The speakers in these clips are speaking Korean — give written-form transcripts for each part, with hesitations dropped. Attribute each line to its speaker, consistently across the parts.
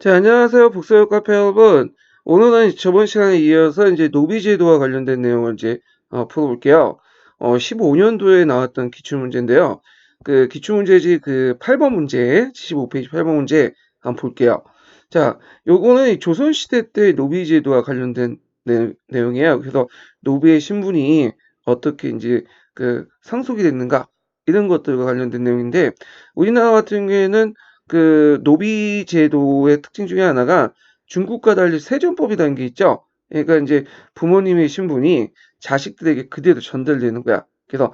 Speaker 1: 자, 안녕하세요. 북서역 카페 여러분. 오늘은 저번 시간에 이어서 이제 노비 제도와 관련된 내용을 이제 풀어볼게요. 15년도에 나왔던 기출문제인데요. 그 기출문제지 그 8번 문제, 75페이지 8번 문제 한번 볼게요. 자, 요거는 이 조선시대 때 노비 제도와 관련된 내용이에요. 그래서 노비의 신분이 어떻게 이제 그 상속이 됐는가 이런 것들과 관련된 내용인데 우리나라 같은 경우에는 그 노비 제도의 특징 중에 하나가 중국과 달리 세전법이라는 게 있죠. 그러니까 이제 부모님의 신분이 자식들에게 그대로 전달되는 거야. 그래서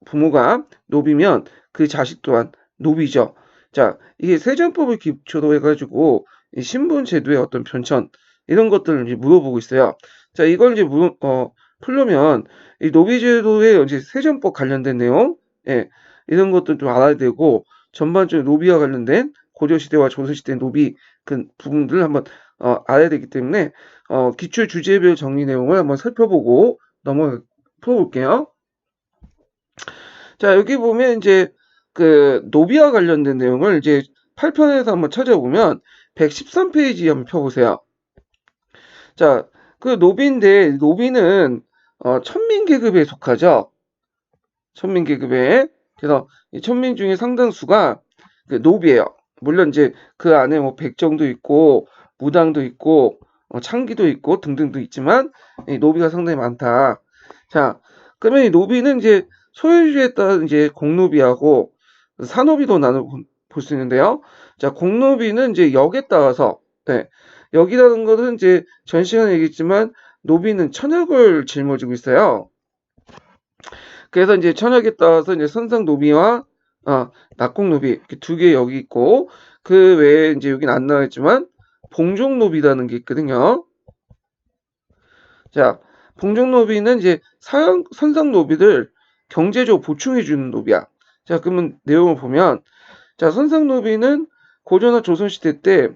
Speaker 1: 부모가 노비면 그 자식 또한 노비죠. 자, 이게 세전법을 기초로 해가지고 이 신분 제도의 어떤 변천 이런 것들을 이제 물어보고 있어요. 자, 이걸 이제 풀려면 이 노비 제도의 이제 세전법 관련된 내용, 예, 이런 것들 좀 알아야 되고 전반적으로 노비와 관련된 고려시대와 조선시대 노비 그 부분들을 한번 알아야 되기 때문에 기출 주제별 정리 내용을 한번 살펴보고 풀어볼게요. 자, 여기 보면 이제 그 노비와 관련된 내용을 이제 8편에서 한번 찾아보면 113페이지 한번 펴보세요. 자, 그 노비인데 노비는 천민 계급에 속하죠. 천민 계급에. 그래서 이 천민 중에 상당수가 그 노비예요. 물론 이제 그 안에 뭐 백정도 있고 무당도 있고 창기도 있고 등등도 있지만 이 노비가 상당히 많다. 자, 그러면 이 노비는 이제 소유주에 따라 이제 공노비하고 사노비도 나눠 볼 수 있는데요. 자, 공노비는 이제 역에 따라서 네, 역이라는 것은 이제 전 시간에 얘기했지만 노비는 천역을 짊어지고 있어요. 그래서 이제 천역에 따라서 이제 선상 노비와 낙곡 노비 이렇게 두 개 여기 있고 그 외에 이제 여긴 안 나와있지만 봉종 노비라는 게 있거든요. 자, 봉종 노비는 이제 선상 노비들 경제적으로 보충해 주는 노비야. 자, 그러면 내용을 보면 자, 선상 노비는 고조나 조선시대 때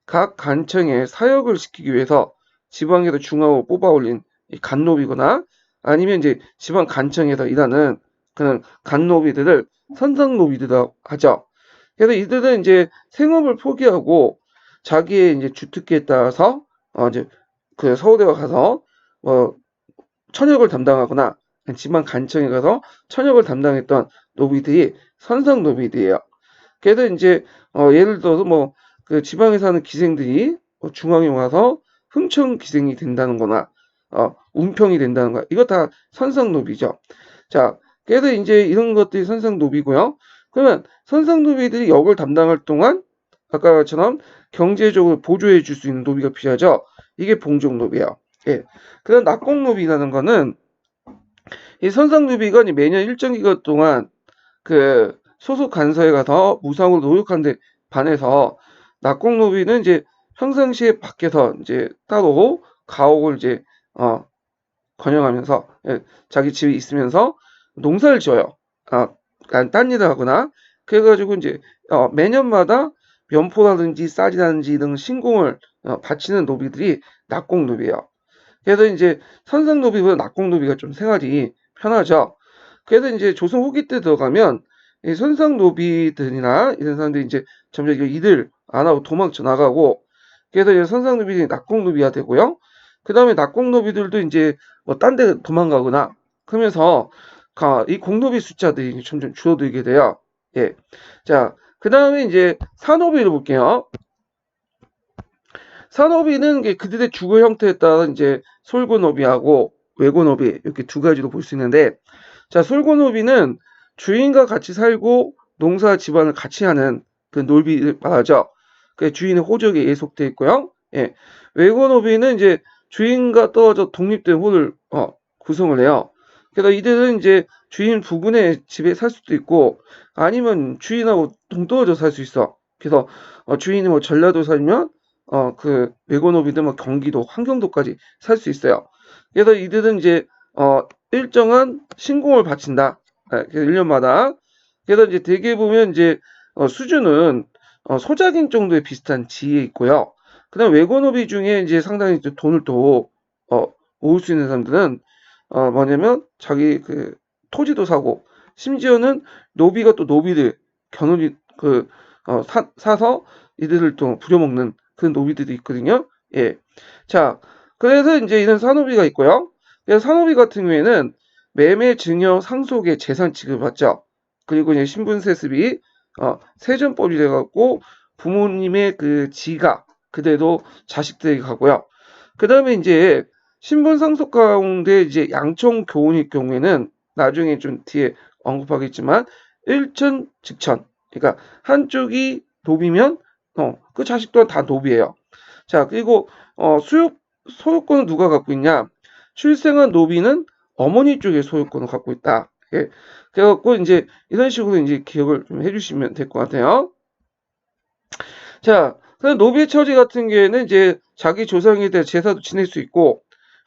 Speaker 1: 각 간청에 사역을 시키기 위해서 지방에서 중앙으로 뽑아 올린 간노비거나 아니면 이제 지방 간청에서 일하는 그런 간노비들을 선상노비들이라고 하죠. 그래서 이들은 이제 생업을 포기하고 자기의 이제 주특기에 따라서 이제 그 서울에 가서 뭐 천역을 담당하거나 지방 간청에 가서 천역을 담당했던 노비들이 선상노비들이에요. 그래서 이제 예를 들어서 뭐 그 지방에 사는 기생들이 중앙에 와서 흥청 기생이 된다는 거나 운평이 된다는 거 이거 다 선상노비죠. 자, 그래서 이제 이런 것들이 선상노비고요. 그러면 선상노비들이 역을 담당할 동안 아까처럼 경제적으로 보조해 줄 수 있는 노비가 필요하죠. 이게 봉종노비예요. 예. 그다음 낙공노비라는 거는 이 선상노비가 매년 일정 기간 동안 그 소속 간서에 가서 무상으로 노역하는데 반해서 낙공노비는 이제 평상시에 밖에서 이제 따로 가옥을 이제 건영하면서 자기 집에 있으면서 농사를 지어요. 딴 일을 하거나 그래가지고 이제 매년마다 면포라든지 쌀이라든지 이런 신공을 바치는 노비들이 낙공노비예요. 그래서 이제 선상노비보다 낙공노비가 좀 생활이 편하죠. 그래서 이제 조선 후기 때 들어가면 이 선상 노비들이나 이런 사람들이 이제 점점 일을 안 하고 도망쳐 나가고 그래서 이제 선상 노비들이 낙공 노비가 되고요. 그 다음에 낙공 노비들도 이제 뭐 딴 데 도망가거나 그러면서 이 공노비 숫자들이 점점 줄어들게 돼요. 예. 자, 그 다음에 이제 산노비를 볼게요. 산노비는 그들의 주거 형태에 따라 이제 솔고노비하고 외고노비 이렇게 두 가지로 볼 수 있는데 자, 솔고노비는 주인과 같이 살고 농사 집안을 같이 하는 그 놀비를 말하죠. 그 주인의 호적에 예속돼 있고요. 예. 외고노비는 이제 주인과 떨어져 독립된 호를 구성을 해요. 그래서 이들은 이제 주인 부근의 집에 살 수도 있고 아니면 주인하고 동떨어져 살 수 있어. 그래서 주인이 뭐 전라도 살면 그 외고노비들 뭐 경기도, 환경도까지 살 수 있어요. 그래서 이들은 이제 일정한 신공을 바친다. 예, 그래서 1년마다. 그래서 이제 대개 보면 이제 수준은 소작인 정도의 비슷한 지위에 있고요. 그다음 외고노비 중에 이제 상당히 이제 돈을 또 모을 수 있는 사람들은 뭐냐면 자기 그 토지도 사고 심지어는 노비가 또 노비들 견우리 그 사서 이들을 또 부려먹는 그런 노비들이 있거든요. 예. 자, 그래서 이제 이런 산노비가 있고요. 그래서 산노비 같은 경우에는 매매, 증여, 상속의 재산 취급을 받죠. 그리고 이제 신분세습이 세전법이 돼갖고 부모님의 그 지가 그대로 자식들에게 가고요. 그 다음에 이제 신분 상속 가운데 이제 양청 교훈일 경우에는 나중에 좀 뒤에 언급하겠지만 일천 직천. 그러니까 한쪽이 노비면 그 자식 또한 다 노비예요. 자, 그리고 소유권은 누가 갖고 있냐? 출생한 노비는 어머니 쪽의 소유권을 갖고 있다. 예. 그래갖고 이제 이런 식으로 이제 기억을 좀 해주시면 될 것 같아요. 자, 그럼 노비의 처지 같은 경우에는 이제 자기 조상에 대해 제사도 지낼 수 있고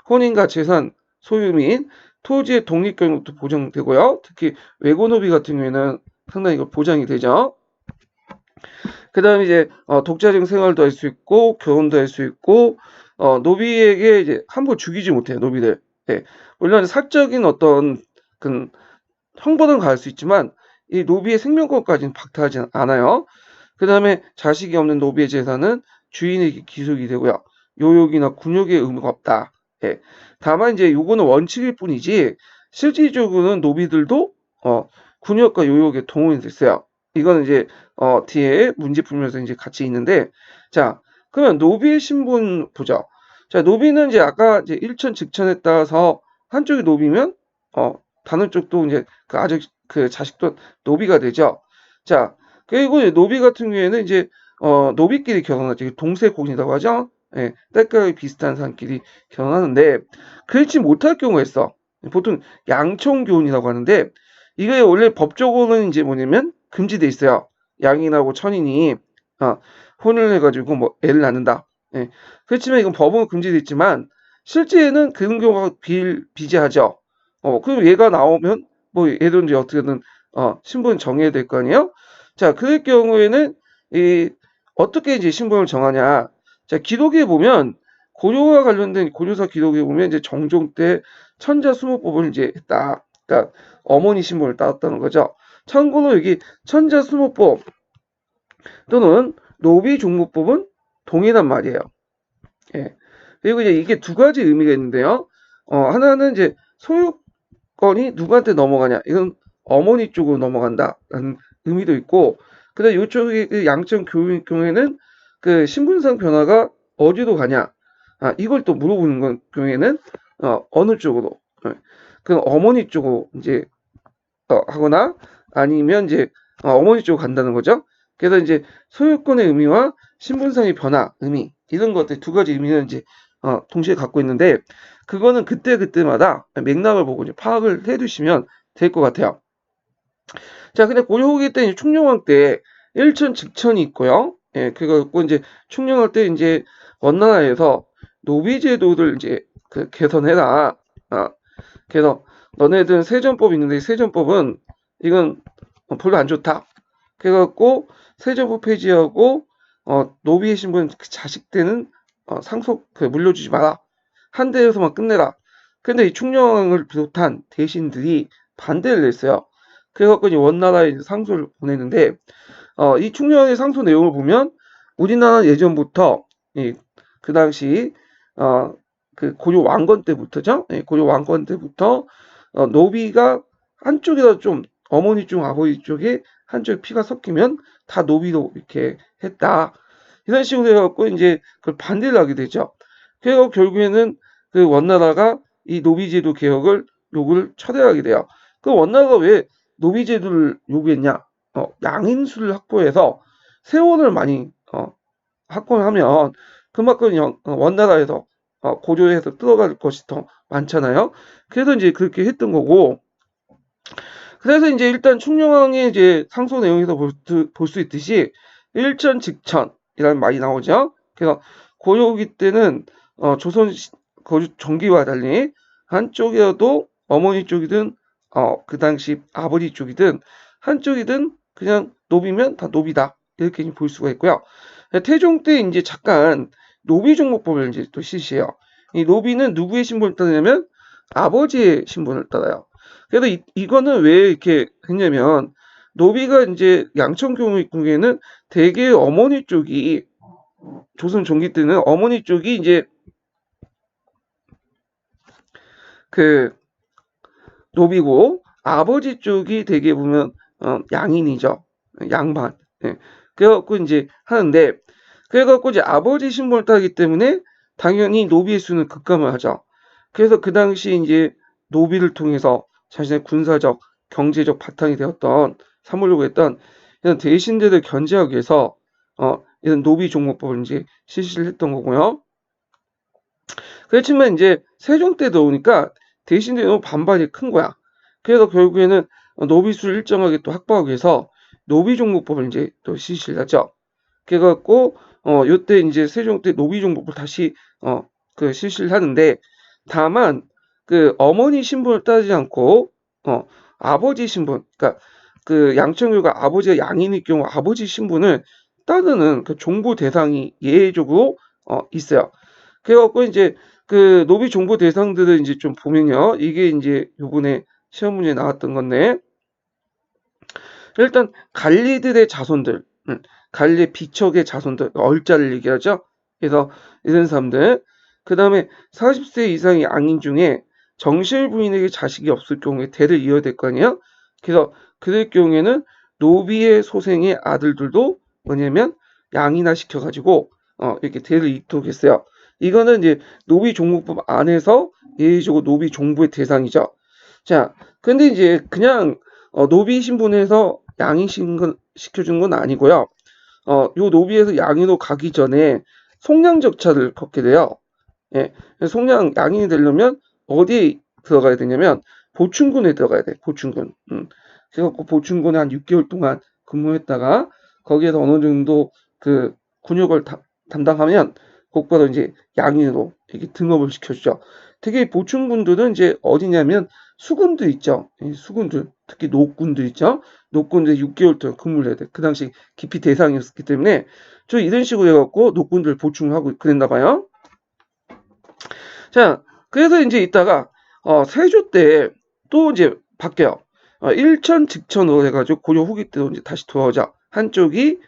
Speaker 1: 혼인과 재산 소유 및 토지의 독립 경력도 보장되고요. 특히 외고 노비 같은 경우에는 상당히 보장이 되죠. 그 다음에 이제 독자적 생활도 할 수 있고 결혼도 할 수 있고 노비에게 이제 함부로 죽이지 못해요. 노비들. 예. 물론 사적인 어떤 그 형벌은 가할 수 있지만 이 노비의 생명권까지는 박탈하지 않아요. 그 다음에 자식이 없는 노비의 재산은 주인에게 기속이 되고요. 요역이나 군역의 의무가 없다. 예. 다만 이제 요거는 원칙일 뿐이지 실질적으로는 노비들도 군역과 요역에 동원이 됐어요. 이거는 이제 뒤에 문제 풀면서 이제 같이 있는데 자 그러면 노비의 신분 보죠. 자 노비는 이제 아까 이제 일천 직천에 따라서 한쪽이 노비면 다른 쪽도 이제 그 아직 그 자식도 노비가 되죠. 자 그리고 노비 같은 경우에는 이제 노비끼리 결혼하죠. 동세곤이라고 하죠. 예, 때깔이 비슷한 사람끼리 결혼하는데 그렇지 못할 경우가 있어. 보통 양총교혼이라고 하는데 이게 원래 법적으로는 이제 뭐냐면 금지돼 있어요. 양인하고 천인이 혼을 해가지고 뭐 애를 낳는다. 예. 그렇지만 이건 법은 금지돼 있지만 실제에는 그런 경우가 비재하죠. 그럼 얘가 나오면 뭐 얘도 이제 어떻게든 신분 정해야 될 거 아니에요? 자, 그럴 경우에는 이 어떻게 이제 신분을 정하냐? 자, 기록에 보면 고려와 관련된 고려사 기록에 보면 이제 정종 때 천자수모법을 이제 했다. 그러니까 어머니 신분을 따왔다는 거죠. 참고로 여기 천자수모법 또는 노비종무법은 동일한 말이에요. 예. 그리고 이제 이게 두 가지 의미가 있는데요. 하나는 이제 소유권이 누구한테 넘어가냐. 이건 어머니 쪽으로 넘어간다라는 의미도 있고, 그다음 이쪽의 그 양적 교육의 경우에는 그 신분상 변화가 어디로 가냐. 이걸 또 물어보는 경우에는 어느 쪽으로. 그 어머니 쪽으로 이제 하거나 아니면 이제 어머니 쪽으로 간다는 거죠. 그래서 이제 소유권의 의미와 신분상의 변화 의미 이런 것들 두 가지 의미를 이제 동시에 갖고 있는데 그거는 그때마다 맥락을 보고 이제 파악을 해두시면 될 것 같아요. 자, 근데 고려 후기 때 이제 충녕왕 때 일천 직천이 있고요. 예, 그거 이제 충녕왕 때 이제 원나라에서 노비제도를 이제 그 개선해라. 그래서 너네들은 세전법이 있는데 세전법은 이건 별로 안 좋다. 그래갖고 세전법 폐지하고 노비의 신분 그 자식 때는 상속 물려주지 마라. 한 대에서만 끝내라. 근데 이 충녕을 비롯한 대신들이 반대를 했어요. 그래갖고 이제 원나라에 상소를 보냈는데 이 충녕의 상소 내용을 보면 우리나라 예전부터 그 당시 그 고려 왕건 때부터죠. 예, 고려 왕건 때부터 노비가 한쪽이라도 좀 어머니 쪽 아버지 쪽에 한쪽 피가 섞이면 다 노비로 이렇게 했다. 이런 식으로 해갖고 이제 그걸 반대를 하게 되죠. 그래서 결국에는 그 원나라가 이 노비제도 개혁을 요구를 철회하게 돼요. 그 원나라가 왜 노비제도를 요구했냐? 양인수를 확보해서 세원을 많이 확보하면 그만큼 원나라에서 고조해서 뜯어갈 것이 더 많잖아요. 그래서 이제 그렇게 했던 거고. 그래서 이제 일단 충녕왕의 이제 상소 내용에서 볼 수 있듯이 일전직천이라는 말이 나오죠. 그래서 고려기 때는 조선 전기와 달리 한쪽이어도 어머니 쪽이든 그 당시 아버지 쪽이든 한쪽이든 그냥 노비면 다 노비다 이렇게 볼 수가 있고요. 태종 때 이제 잠깐 노비종목법을 이제 또 실시해요. 이 노비는 누구의 신분을 따르냐면 아버지의 신분을 따라요. 그래서 이거는 왜 이렇게 했냐면 노비가 이제 양천경에는 대개 어머니 쪽이 조선 종기 때는 어머니 쪽이 이제 그 노비고 아버지 쪽이 대개 보면 양인이죠. 양반. 예. 그래갖고 이제 하는데 그래갖고 이제 아버지 신분을 따기 때문에 당연히 노비의 수는 급감을 하죠. 그래서 그 당시 이제 노비를 통해서 자신의 군사적, 경제적 바탕이 되었던 삼으려고 했던 이런 대신들을 견제하기 위해서 이런 노비 종목법을 이제 실시를 했던 거고요. 그렇지만 이제 세종 때 들어오니까 대신들이 너무 반발이 큰 거야. 그래서 결국에는 노비수를 일정하게 또 확보하기 위해서 노비종목법을 이제 또 실시를 하죠. 그래갖고 요때 이제 세종 때 노비종목법을 다시 그 실시를 하는데 다만 그 어머니 신분을 따지지 않고 아버지 신분, 그러니까 그 양천교가 아버지가 양인일 경우 아버지 신분을 따르는 그 종부 대상이 예외적으로 있어요. 그래갖고 이제 그 노비 종부 대상들을 이제 좀 보면요, 이게 이제 요번에 시험 문제에 나왔던 건데 일단 관리들의 자손들, 관리 비척의 자손들, 얼자를 얘기하죠. 그래서 이런 사람들, 그 다음에 40세 이상의 양인 중에 정실 부인에게 자식이 없을 경우에 대를 이어야 될 거 아니에요. 그래서 그럴 경우에는 노비의 소생의 아들들도 뭐냐면 양이나 시켜가지고 이렇게 대를 잇도록 했어요. 이거는 이제 노비 종목법 안에서 예외적으로 노비 종부의 대상이죠. 자, 근데 이제 그냥 노비 신분에서 양인 시켜준 건 아니고요. 요 노비에서 양인으로 가기 전에 속량 절차를 걷게 돼요. 예, 속량 양인이 되려면 어디에 들어가야 되냐면 보충군에 들어가야 돼. 보충군. 그래서 보충군에 한 6개월 동안 근무했다가 거기에서 어느 정도 그 군역을 담당하면 곧바로 이제 양인으로 이렇게 등업을 시켜주죠. 되게 보충군들은 이제 어디냐면 수군들 있죠. 수군들, 특히 노군들 있죠. 노군들 6개월 동안 근무를 해야 돼. 그 당시 기피 대상이었기 때문에 저 이런 식으로 해갖고 노군들 보충하고 그랬나 봐요. 자, 그래서 이제 이따가 세조 때 또 이제 바뀌어요. 일천 직천으로 해가지고 고려 후기 때도 이제 다시 돌아오자. 한쪽이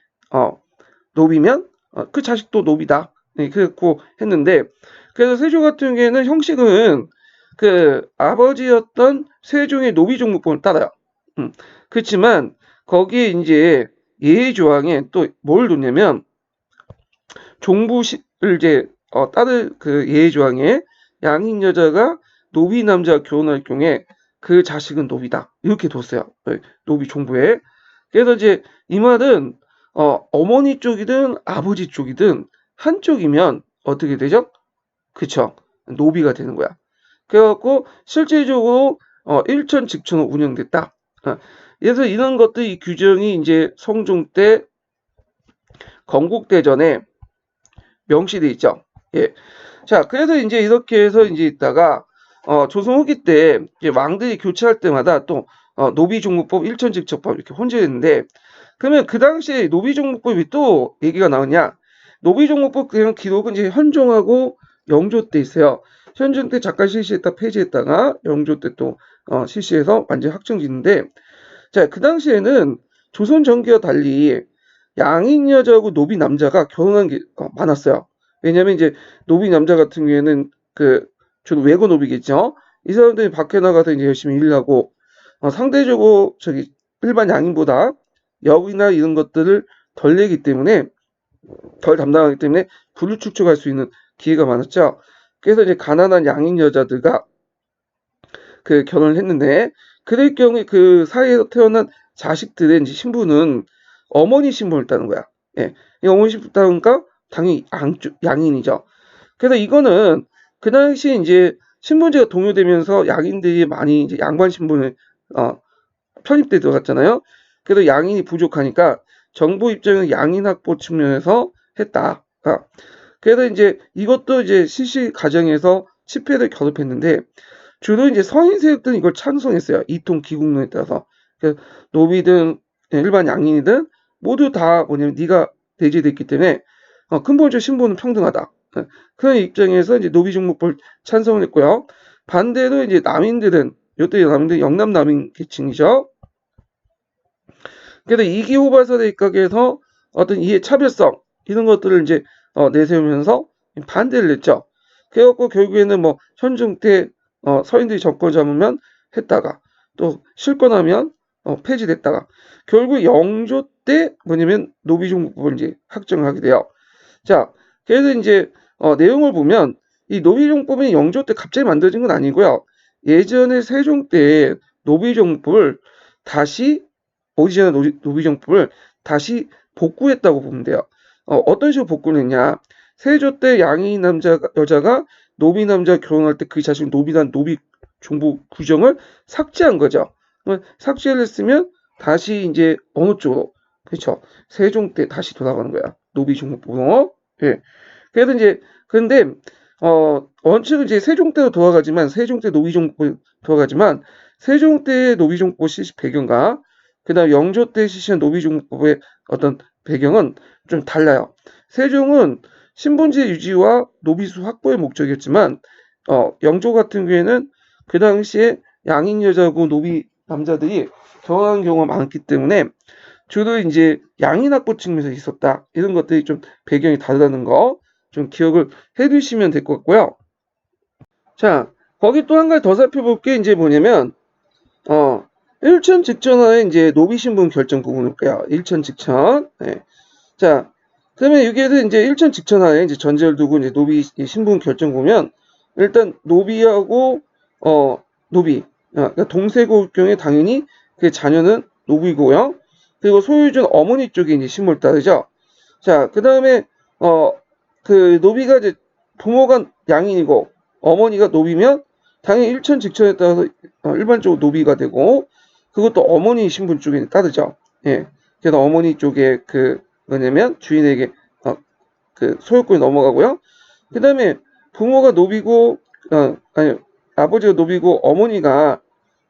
Speaker 1: 노비면 그 자식도 노비다. 네, 그랬고 했는데 그래서 세조 같은 경우에는 형식은 그 아버지였던 세종의 노비 종목법을 따라요. 그렇지만 거기에 이제 예의 조항에 또 뭘 뒀냐면 종부를 이제 따를 그 예의 조항에 양인 여자가 노비 남자와 결혼할 경우에 그 자식은 노비다 이렇게 뒀어요. 노비 종부에. 그래서 이제 이 말은 어머니 쪽이든 아버지 쪽이든 한쪽이면 어떻게 되죠? 그쵸? 노비가 되는 거야. 그래갖고 실질적으로 일천 직천으로 운영됐다. 그래서 이런 것들 이 규정이 이제 성종 때 건국대전에 명시돼 있죠. 예. 자, 그래서 이제 이렇게 해서 이제 있다가 조선 후기 때 이제 왕들이 교체할 때마다 또 노비종무법, 일천직첩법 이렇게 혼재했는데 그러면 그 당시에 노비종무법이 또 얘기가 나오냐? 노비종무법 그냥 기록은 이제 현종하고 영조 때 있어요. 현종 때 잠깐 실시했다 폐지했다가 영조 때 또 실시해서 완전 확정짓는데 자, 그 당시에는 조선 전기와 달리 양인 여자하고 노비 남자가 결혼한 게 많았어요. 왜냐면 이제 노비 남자 같은 경우에는 그 주로 외고 노비겠죠. 이 사람들이 밖에 나가서 이제 열심히 일을 하고 상대적으로 저기 일반 양인보다 역이나 이런 것들을 덜 내기 때문에 덜 담당하기 때문에 부를 축적할 수 있는 기회가 많았죠. 그래서 이제 가난한 양인 여자들과 그 결혼을 했는데 그럴 경우에 그 사이에서 태어난 자식들의 이제 신분은 어머니 신분을 따는 거야. 예. 이 어머니 신분을 따니까 당연히 양인이죠. 그래서 이거는 그 당시 이제 신분제가 동요되면서 양인들이 많이 이제 양반 신분을 편입돼 들어갔잖아요. 그래서 양인이 부족하니까 정부 입장에서 양인 확보 측면에서 했다. 그래서 이제 이것도 이제 실시 과정에서 실패를 거듭했는데 주로 이제 서인 세력들은 이걸 찬성했어요. 이통 기국론에 따라서. 그래서 노비든 일반 양인이든 모두 다 뭐냐면 네가 대제됐기 때문에 근본적 신분은 평등하다. 그런 입장에서 이제 노비 종목법을 찬성을 했고요. 반대로 이제 남인들은 이때 남인들 영남 남인 계층이죠. 그래서 이기호발사대 입각에서 어떤 이해 차별성 이런 것들을 이제 내세우면서 반대를 했죠. 그래갖고 결국에는 뭐 현종 때 서인들이 정권 잡으면 했다가 또 실권하면 폐지됐다가 결국 영조 때 뭐냐면 노비종부를 이제 확정을 하게 돼요. 자, 그래서 이제 내용을 보면 이 노비종법이 영조 때 갑자기 만들어진 건 아니고요. 예전에 세종 때 노비종법을 다시 오리지널 노비종법을 다시 복구했다고 보면 돼요. 어떤 식으로 복구를 했냐? 세조 때 양이 여자가 노비 남자 결혼할 때 그 자식 노비란 노비 종부 규정을 삭제한 거죠. 삭제를 했으면 다시 이제 어느 쪽으로 그렇죠. 세종 때 다시 돌아가는 거야. 노비 종부로. 예. 그래서 이제 근데 원칙은 이제 세종 때로 돌아가지만 세종 때 노비 종부 돌아가지만 세종 때 노비 종부 시시 배경과 그다음 영조 때 시시한 노비 종부의 어떤 배경은 좀 달라요. 세종은 신분제 유지와 노비수 확보의 목적이었지만 영조 같은 경우에는 그 당시에 양인 여자고 노비 남자들이 결혼한 경우가 많기 때문에 주로 이제 양인 확보 측면에서 있었다. 이런 것들이 좀 배경이 다르다는 거 좀 기억을 해두시면 될 것 같고요. 자, 거기 또 한 가지 더 살펴볼 게 이제 뭐냐면 일천 직전화의 이제 노비 신분 결정 부분일 거야. 일천 직전. 네. 자, 그러면 여기에서 이제 일천 직전화에 이제 전제를 두고 이제 노비 신분 결정 보면 일단 노비하고 노비 그러니까 동세고일 경우에 당연히 그 자녀는 노비고요. 그리고 소유주는 어머니 쪽에 이제 신분을 따르죠. 자, 그다음에 그 노비가 이제 부모가 양인이고 어머니가 노비면 당연히 일천 직천에 따라서 일반적으로 노비가 되고 그것도 어머니 신분 쪽에 따르죠. 예. 그래서 어머니 쪽에 그 뭐냐면 주인에게 그 소유권이 넘어가고요. 그다음에 부모가 노비고 아니 아버지가 노비고 어머니가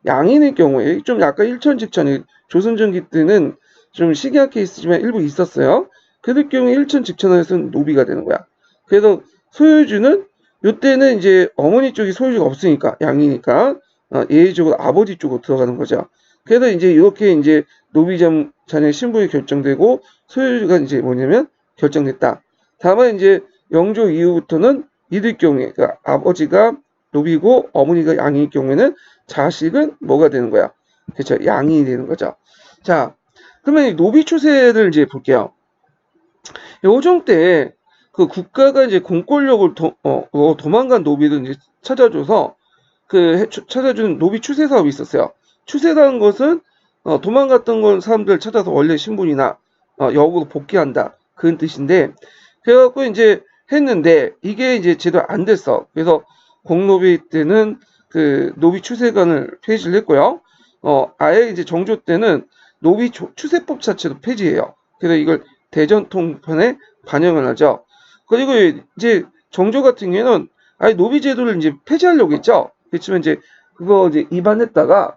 Speaker 1: 양인의 경우에 좀 약간 일천직천이 조선전기 때는 좀 시기한 케이스지만 일부 있었어요. 그럴 경우에 일천직천에서는 노비가 되는 거야. 그래서 소유주는 이때는 이제 어머니 쪽이 소유주가 없으니까 양이니까 예외적으로 아버지 쪽으로 들어가는 거죠. 그래서 이제 이렇게 이제 노비자 자녀의 신분이 결정되고 소유주가 이제 뭐냐면 결정됐다. 다만 이제 영조 이후부터는 이들 경우에 그러니까 아버지가 노비고 어머니가 양일 경우에는 자식은 뭐가 되는 거야? 그렇죠. 양이 되는 거죠. 자, 그러면 노비 추세를 이제 볼게요. 요정 때 그 국가가 이제 공권력을 도망간 노비를 이제 찾아줘서 찾아주는 노비 추세 사업이 있었어요. 추세라는 것은 도망갔던 건 사람들 찾아서 원래 신분이나 역으로 복귀한다 그런 뜻인데 그래갖고 이제 했는데 이게 이제 제대로 안 됐어. 그래서 공노비 때는 그 노비 추세관을 폐지를 했고요. 아예 이제 정조 때는 노비 추세법 자체도 폐지해요. 그래서 이걸 대전통편에 반영을 하죠. 그리고 이제 정조 같은 경우에는 아예 노비 제도를 이제 폐지하려고 했죠. 그렇지만 이제 그거 이제 입안했다가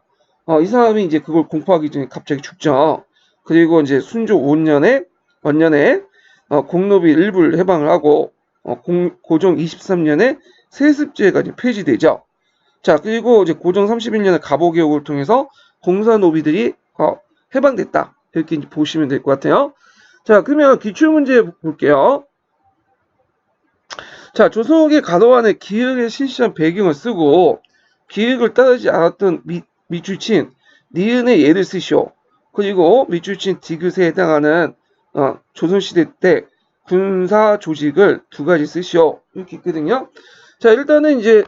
Speaker 1: 이 사람이 이제 그걸 공포하기 전에 갑자기 죽죠. 그리고 이제 순조 5년에 원년에 공노비 일부를 해방을 하고 고종 23년에 세습제가 이제 폐지되죠. 자, 그리고 이제 고종 31년에 갑오개혁을 통해서 공사노비들이 해방됐다. 이렇게 이제 보시면 될 것 같아요. 자, 그러면 기출문제 볼게요. 자, 조선의 가도안의 기획의 실시한 배경을 쓰고 기획을 따르지 않았던 밑줄친 니은의 예를 쓰시오. 그리고 밑줄친 디귿에 해당하는 조선시대 때 군사 조직을 두 가지 쓰시오. 이렇게 있거든요. 자, 일단은 이제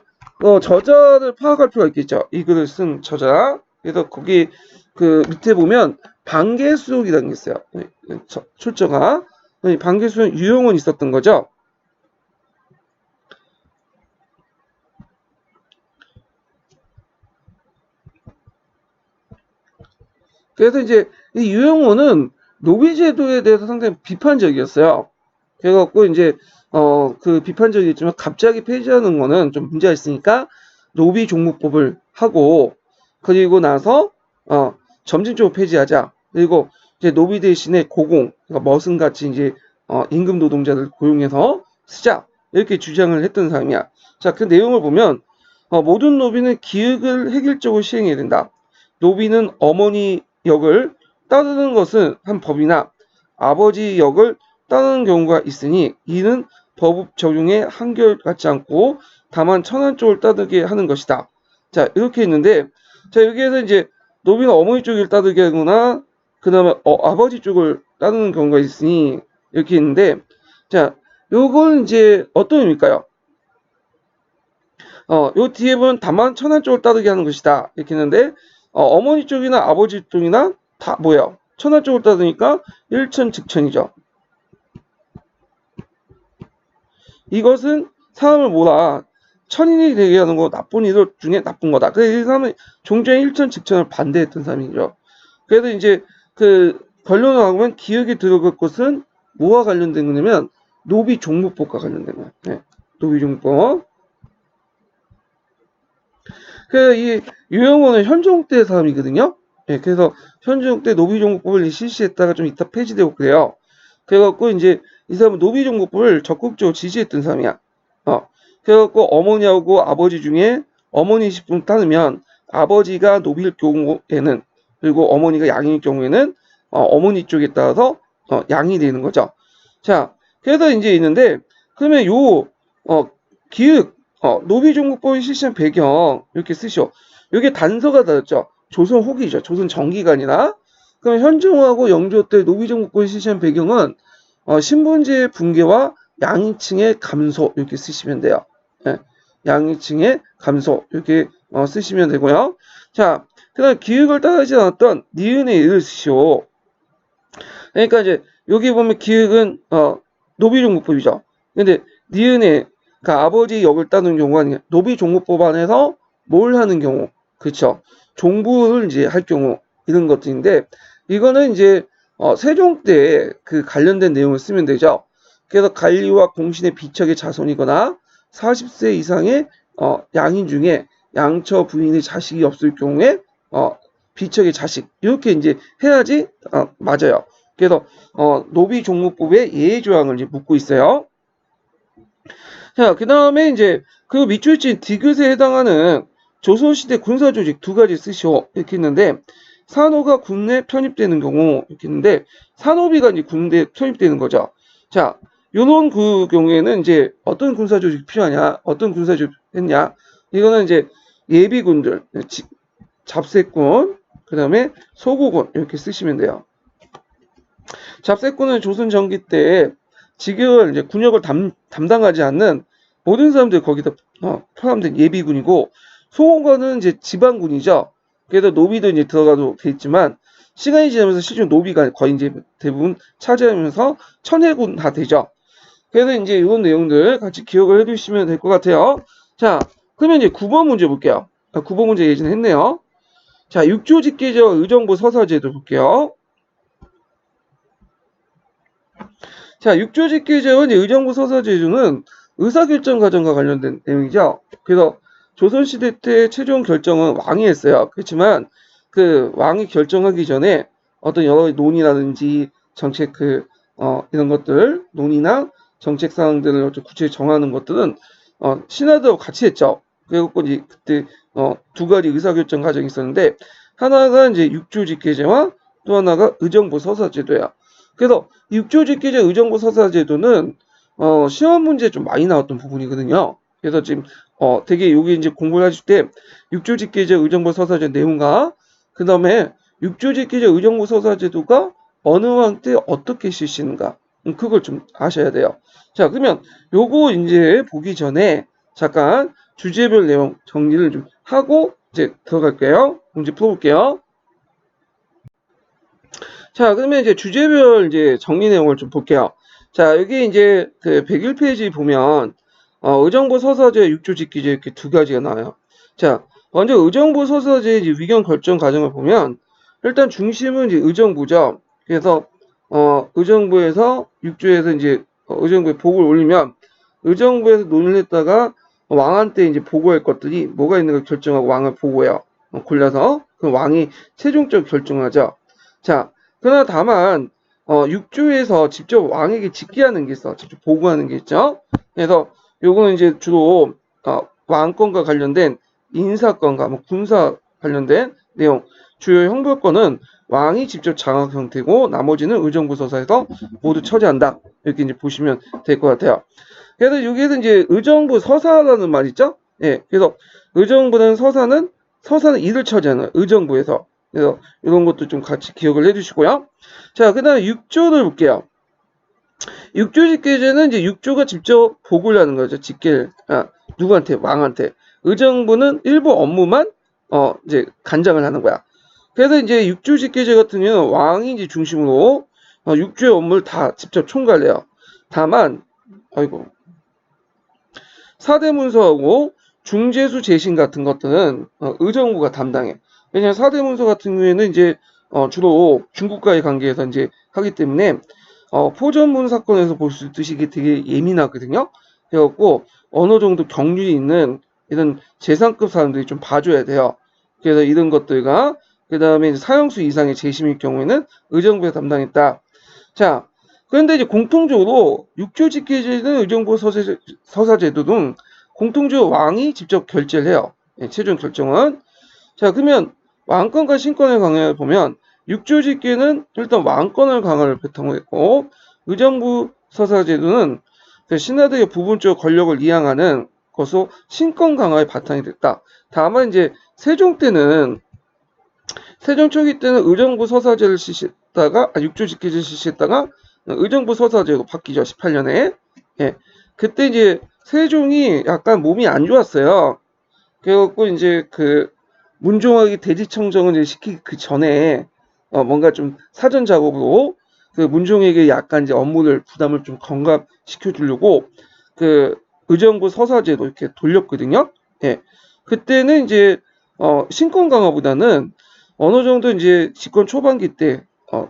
Speaker 1: 저자를 파악할 필요가 있겠죠. 이 글을 쓴 저자. 그래서 거기 그 밑에 보면 방개수록이라는 게 있어요. 출처가 방개수록 유용은 있었던 거죠. 그래서 이제 이 유영호는 노비제도에 대해서 상당히 비판적이었어요. 그래갖고 이제 그 비판적이었지만 갑자기 폐지하는 거는 좀 문제가 있으니까 노비종목법을 하고 그리고 나서 점진적으로 폐지하자. 그리고 이제 노비 대신에 고공, 그러니까 머슴같이 이제 임금 노동자들 고용해서 쓰자 이렇게 주장을 했던 사람이야. 자, 그 내용을 보면 모든 노비는 기획을 획일적으로 시행해야 된다. 노비는 어머니 역을 따르는 것은 한 법이나 아버지 역을 따르는 경우가 있으니 이는 법 적용에 한결같지 않고 다만 천한 쪽을 따르게 하는 것이다. 자, 이렇게 있는데, 자, 여기에서 이제 노비는 어머니 쪽을 따르게 하거나 그 다음에 아버지 쪽을 따르는 경우가 있으니 이렇게 있는데, 자, 요건 이제 어떤 의미일까요? 요 뒤에 보면 다만 천한 쪽을 따르게 하는 것이다. 이렇게 했는데, 어머니 쪽이나 아버지 쪽이나 다 뭐예요? 천한 쪽을 따르니까 일천즉천이죠. 이것은 사람을 뭐라 천인이 되게 하는 거 나쁜 이들 중에 나쁜 거다. 그래서 이 사람은 종종 일천즉천을 반대했던 사람이죠. 그래서 이제 그 결론을 하면 기억에 들어갈 것은 뭐와 관련된 거냐면 노비종무법과 관련된 거예요. 네. 노비종무법. 그 이 유영호는 현종 때 사람이거든요. 예, 그래서 현종 때 노비종무법을 실시했다가 좀 이따 폐지되고 그래요. 그래갖고 이제 이 사람은 노비종무법을 적극적으로 지지했던 사람이야. 그래갖고 어머니하고 아버지 중에 어머니 식품 따르면 아버지가 노비일 경우에는 그리고 어머니가 양일 경우에는 어머니 쪽에 따라서 양이 되는 거죠. 자, 그래서 이제 있는데 그러면 요 기획 노비종무법이 실시한 배경 이렇게 쓰시오. 이게 단서가 다르죠. 조선 후기죠. 조선 전기가 아니라. 그럼 현종하고 영조 때 노비종무법이 실시한 배경은 신분제의 붕괴와 양위층의 감소 이렇게 쓰시면 돼요. 예, 양위층의 감소 이렇게 쓰시면 되고요. 자, 그다음 기획을 따르지 않았던 니은의 의를 쓰시오. 그러니까 이제 여기 보면 기획은 노비종무법이죠. 근데 니은의 그러니까 아버지 역을 따르는 경우가 아니라 노비종무법 안에서 뭘 하는 경우, 그렇죠? 종부를 이제 할 경우 이런 것들인데 이거는 이제 세종 때 그 관련된 내용을 쓰면 되죠. 그래서 관리와 공신의 비척의 자손이거나 40세 이상의 양인 중에 양처 부인의 자식이 없을 경우에 비척의 자식 이렇게 이제 해야지 맞아요. 그래서 노비종무법의 예외 조항을 이제 묻고 있어요. 자, 그 다음에 이제 그 밑줄 친 디귿에 해당하는 조선시대 군사조직 두 가지 쓰시오 이렇게 했는데 산호가 군에 편입되는 경우 이렇게 했는데 산호비가 이제 군대에 편입되는 거죠. 자, 요런 그 경우에는 이제 어떤 군사조직이 필요하냐, 어떤 군사조직 했냐, 이거는 이제 예비군들, 잡세군, 그 다음에 소고군 이렇게 쓰시면 돼요. 잡세군은 조선 전기 때 직역을 이제 군역을 담당하지 않는 모든 사람들이 거기다 포함된 예비군이고 소고군은 이제 지방군이죠. 그래서 노비도 이제 들어가도 돼 있지만 시간이 지나면서 실제 노비가 거의 이제 대부분 차지하면서 천해군 다 되죠. 그래서 이제 이런 내용들 같이 기억을 해두시면 될 것 같아요. 자, 그러면 이제 9번 문제 볼게요. 9번 문제 예전에 했네요. 자, 육조직계제와 의정부 서사제도 볼게요. 자, 육조직계제와 의정부 서사제도는 의사결정 과정과 관련된 내용이죠. 그래서 조선시대 때 최종 결정은 왕이 했어요. 그렇지만 그 왕이 결정하기 전에 어떤 여러 논의라든지 정책 이런 것들 논의나 정책 사항들을 구체적으로 정하는 것들은 신하들하고 같이 했죠. 그래갖고 이제 그때 두 가지 의사결정 과정이 있었는데 하나가 이제 육조직계제와 또 하나가 의정부 서사제도야. 그래서 육조직계제 의정부 서사제도는 시험 문제에 좀 많이 나왔던 부분이거든요. 그래서 지금 되게 여기 이제 공부를 하실 때 육조직계제 의정부 서사제 내용과 그 다음에 육조직계제 의정부 서사제도가 어느 왕 때 어떻게 실시는가 그걸 좀 아셔야 돼요. 자, 그러면 요거 이제 보기 전에 잠깐 주제별 내용 정리를 좀 하고 이제 들어갈게요. 문제 풀어볼게요. 자, 그러면 이제 주제별 이제 정리 내용을 좀 볼게요. 자, 여기 이제 그 101페이지 보면 의정부 서사제 육조직기제 이렇게 두 가지가 나와요. 자, 먼저 의정부 서사제 이제 위견 결정 과정을 보면 일단 중심은 이제 의정부죠. 그래서 의정부에서 육조에서 이제 의정부에 보고를 올리면 의정부에서 논의를 했다가 왕한테 이제 보고할 것들이 뭐가 있는가 결정하고 왕을 보고해요. 골라서 그 왕이 최종적 결정하죠. 자, 그러나 다만 육조에서 직접 왕에게 직기하는 게 있어. 직접 보고하는 게 있죠. 그래서 요거는 이제 주로 왕권과 관련된 인사권과 군사 관련된 내용, 주요 형벌권은 왕이 직접 장악 형태고 나머지는 의정부 서사에서 모두 처리한다. 이렇게 이제 보시면 될 것 같아요. 그래서 여기에서 이제 의정부 서사라는 말 있죠? 예. 그래서 의정부는 서사는 이를 처리하는 의정부에서. 그래서 이런 것도 좀 같이 기억을 해주시고요. 자, 그 다음에 6조를 볼게요. 6조 직계제는 이제 6조가 직접 보고를 하는 거죠. 누구한테? 왕한테. 의정부는 일부 업무만 이제 간장을 하는 거야. 그래서 이제 6조 직계제 같은 경우는 왕이 이제 중심으로 6조의 업무를 다 직접 총괄해요. 다만 사대문서하고 중재수 재신 같은 것들은 의정부가 담당해. 왜냐하면 사대문서 같은 경우에는 이제 주로 중국과의 관계에서 이제 하기 때문에 포전문 사건에서 볼 수 있듯이 이게 되게 예민하거든요. 그래갖고 어느 정도 경륜이 있는 이런 재상급 사람들이 좀 봐줘야 돼요. 그래서 이런 것들과 그 다음에 사형수 이상의 재심일 경우에는 의정부에 담당했다. 자, 그런데 이제 공통적으로 육조 직계제는 의정부 서사제도 등 공통적으로 왕이 직접 결재를 해요. 예, 최종 결정은. 자, 그러면 왕권과 신권의 강화를 보면 육조 직계는 일단 왕권을 강화를 바탕으로 했고 의정부 서사제도는 신하들의 부분적 권력을 이양하는 것으로 신권 강화의 바탕이 됐다. 다만 이제 세종 초기 때는 의정부 서사제를 실시했다가 육조 직계제를 실시했다가 의정부 서사제로 바뀌죠. 18년에. 예. 그때 이제 세종이 약간 몸이 안 좋았어요. 그래갖고 이제 그 문종학이 대지청정을 이제 시키기 그 전에 뭔가 좀 사전 작업으로 그 문종에게 약간 이제 업무를 부담을 좀 경감시켜 주려고 그 의정부 서사제도 이렇게 돌렸거든요. 예. 그때는 이제 신권 강화보다는 어느 정도 이제 집권 초반기 때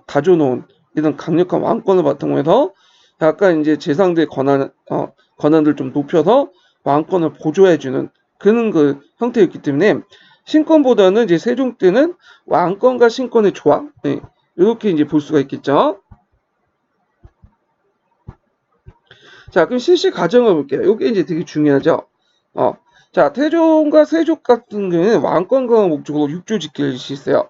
Speaker 1: 다져놓은 이런 강력한 왕권을 바탕으로 해서 약간 이제 재상대 권한들 좀 높여서 왕권을 보조해주는 그런 그 형태였기 때문에 신권보다는 이제 세종 때는 왕권과 신권의 조합, 네, 이렇게 이제 볼 수가 있겠죠. 자, 그럼 실시 과정을 볼게요. 이게 이제 되게 중요하죠. 자, 태종과 세종 같은 경우에는 왕권 강화 목적으로 육조 직계를 실시했어요.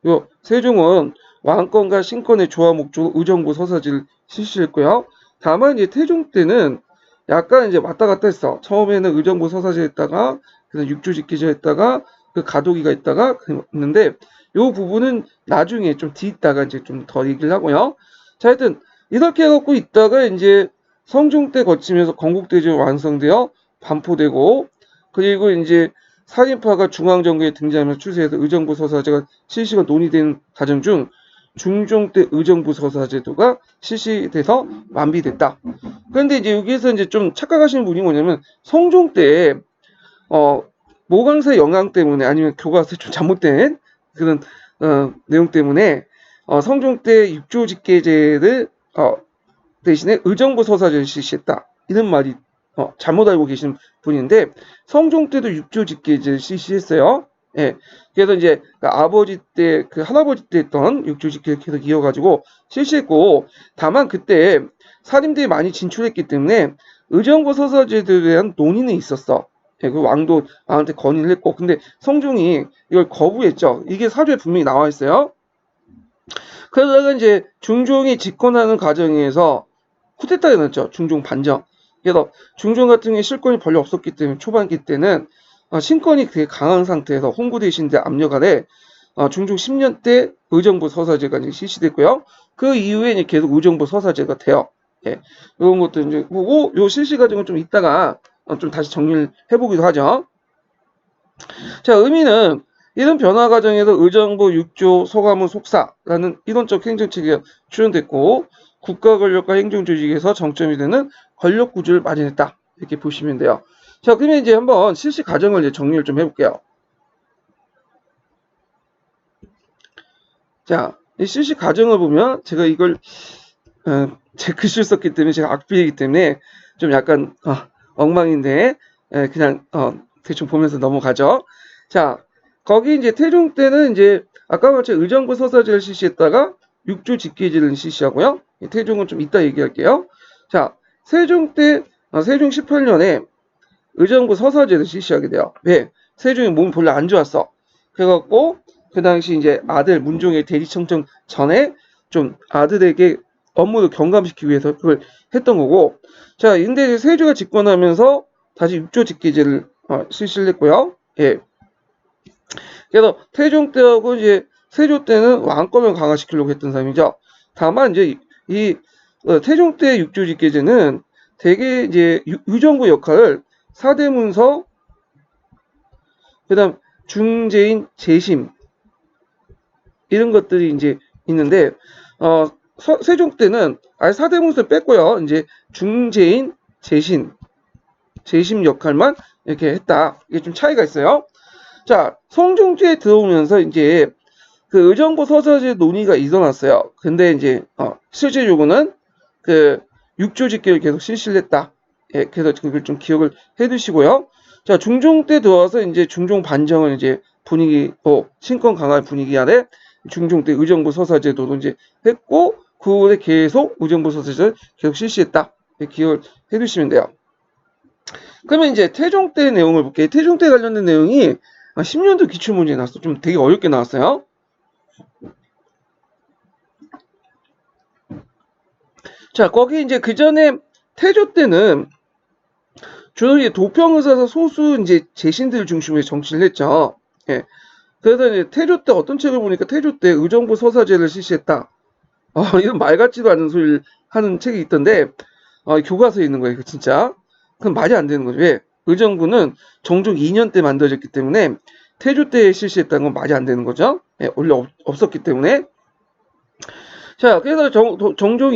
Speaker 1: 요 세종은 왕권과 신권의 조합 목적으로 의정부 서사제를 실시했고요. 다만 이제 태종 때는 약간 이제 왔다 갔다 했어. 처음에는 의정부 서사제 했다가 그래서 육조 직계제 했다가 그 가도기가 있다가 했는데 요 부분은 나중에 좀 뒤있다가 이제 좀 더 얘기를 하고요. 자, 하여튼 이렇게 해갖고 있다가 이제 성종 때 거치면서 건국대제가 완성되어 반포되고 그리고 이제 사인파가 중앙정부에 등장하면서 추세해서 의정부 서사제가 실시가 논의된 과정 중 중종 때 의정부 서사제도가 실시돼서 완비됐다. 그런데 이제 여기에서 이제 좀 착각하시는 분이 뭐냐면 성종 때 모강사 영향 때문에 아니면 교과서에 좀 잘못된 그런 내용 때문에 성종 때 육조 직계제를 대신에 의정부 서사제를 실시했다. 이런 말이 잘못 알고 계신 분인데 성종 때도 육조 직계제를 실시했어요. 예. 그래서 이제 그 아버지 때 그 할아버지 때 했던 육조 직계를 계속 이어가지고 실시했고 다만 그때 사림들이 많이 진출했기 때문에 의정부 서사제도에 대한 논의는 있었어. 예, 그 왕한테 건의를 했고 근데 성종이 이걸 거부했죠. 이게 사조에 분명히 나와 있어요. 그러다가 이제 중종이 집권하는 과정에서 쿠데타가 났죠. 중종 반정. 그래서 중종 같은 경우에 실권이 별로 없었기 때문에 초반기 때는 신권이 되게 강한 상태에서 홍구 대신대 압력 아래 중종 10년 때 의정부 서사제가 이제 실시됐고요. 그 이후에 이제 계속 의정부 서사제가 돼요. 예. 이런 것도 이제 보고 요 실시 과정을 좀 이따가 좀 다시 정리를 해보기도 하죠. 자, 의미는 이런 변화 과정에서 의정부 6조 소가문 속사라는 이론적 행정체계가 출현됐고 국가 권력과 행정 조직에서 정점이 되는 권력 구조를 마련했다. 이렇게 보시면 돼요. 자, 그러면 이제 한번 실시 과정을 이제 정리를 좀 해볼게요. 자, 이 실시 과정을 보면 제가 이걸 제 글씨를 썼기 때문에 제가 악필이기 때문에 좀 약간 엉망인데 그냥 대충 보면서 넘어가죠. 자, 거기 이제 태종 때는 이제 아까 말처 의정부 서사제를 실시했다가 육조 직계제를 실시하고요. 태종은 좀 이따 얘기할게요. 자, 세종 때 세종 18년에 의정부 서사제를 실시하게 돼요. 왜? 세종이 몸이 별로 안 좋았어. 그래갖고 그 당시 이제 아들 문종의 대리청정 전에 좀 아들에게 업무를 경감시키기 위해서 그걸 했던 거고. 자, 근데 이제 세조가 집권하면서 다시 육조 직계제를 실시를 했고요. 예. 그래서 태종 때하고 이제 세조 때는 왕권을 강화시키려고 했던 사람이죠. 다만 이제 이 태종 때 육조 직계제는 대개 이제 의정부 역할을 사대문서, 그다음 중재인 재심 이런 것들이 이제 있는데 세종 때는 아예 사대문서 뺐고요. 이제 중재인 재심 역할만 이렇게 했다. 이게 좀 차이가 있어요. 자, 성종제에 들어오면서 이제 그 의정부 서사제 논의가 일어났어요. 근데 이제 실질적으로는 그 육조 직계를 계속 실시를 했다. 예, 그래서 그걸 좀 기억을 해두시고요. 자, 중종 때 들어와서 이제 중종 반정을 이제 분위기, 신권 강화 분위기 아래 중종 때 의정부 서사제도도 이제 했고, 그 후에 계속 의정부 서사제를 계속 실시했다. 예, 기억을 해두시면 돼요. 그러면 이제 태종 때 내용을 볼게요. 태종 때 관련된 내용이 10년도 기출문제에 나왔어. 좀 되게 어렵게 나왔어요. 자, 거기 이제 그 전에 태조 때는 주로 이제 도평의사서 소수 이제 재신들 중심으로 정치를 했죠. 예. 그래서 이제 태조 때 어떤 책을 보니까 태조 때 의정부 서사제를 실시했다. 이런 말 같지도 않은 소리를 하는 책이 있던데, 교과서에 있는 거예요. 진짜. 그럼 말이 안 되는 거죠. 왜? 의정부는 정종 2년 때 만들어졌기 때문에 태조 때 실시했다는 건 말이 안 되는 거죠. 예, 원래 없었기 때문에. 자, 그래서 정종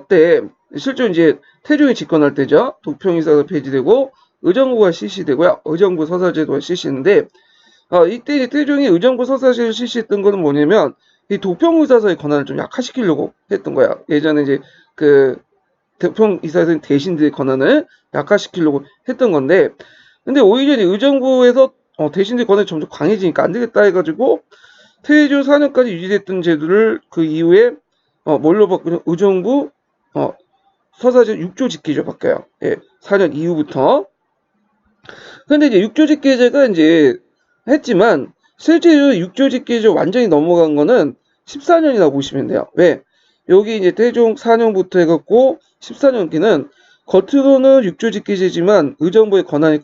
Speaker 1: 때 실제로 이제 태종이 집권할 때죠. 도평의사가 폐지되고 의정부가 실시되고요. 의정부 서사제도가 실시했는데 이때 이제 태종이 의정부 서사제를 실시했던 거는 뭐냐면 이 도평의사서의 권한을 좀 약화시키려고 했던 거야. 예전에 이제 그 도평의사서의 대신들의 권한을 약화시키려고 했던 건데, 근데 오히려 이제 의정부에서 대신들 권한이 점점 강해지니까 안 되겠다 해가지고 태조 4년까지 유지됐던 제도를 그 이후에 뭘로 바꾸냐? 의정부 서사제 육조 직계제 바뀌어요. 예, 4년 이후부터. 근데 이제 육조 직계제가 이제 했지만 실제로 육조 직계제 완전히 넘어간 거는 14년이라고 보시면 돼요. 왜? 여기 이제 태종 4년부터 해갖고 14년기는 겉으로는 육조 직계제지만 의정부의 권한이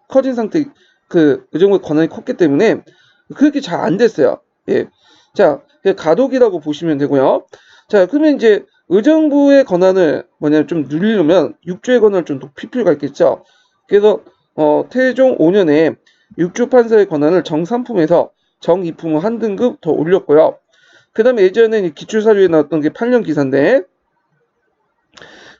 Speaker 1: 커진 상태, 그 의정부의 권한이 컸기 때문에 그렇게 잘 안 됐어요. 예. 자, 가독이라고 보시면 되고요. 자, 그러면 이제 의정부의 권한을 좀 누리려면 육조의 권한을 좀 높일 필요가 있겠죠. 그래서 태종 5년에 육조 판사의 권한을 정3품에서 정2품을 한 등급 더 올렸고요. 그 다음에 예전에 기출사료에 나왔던 게 8년 기사인데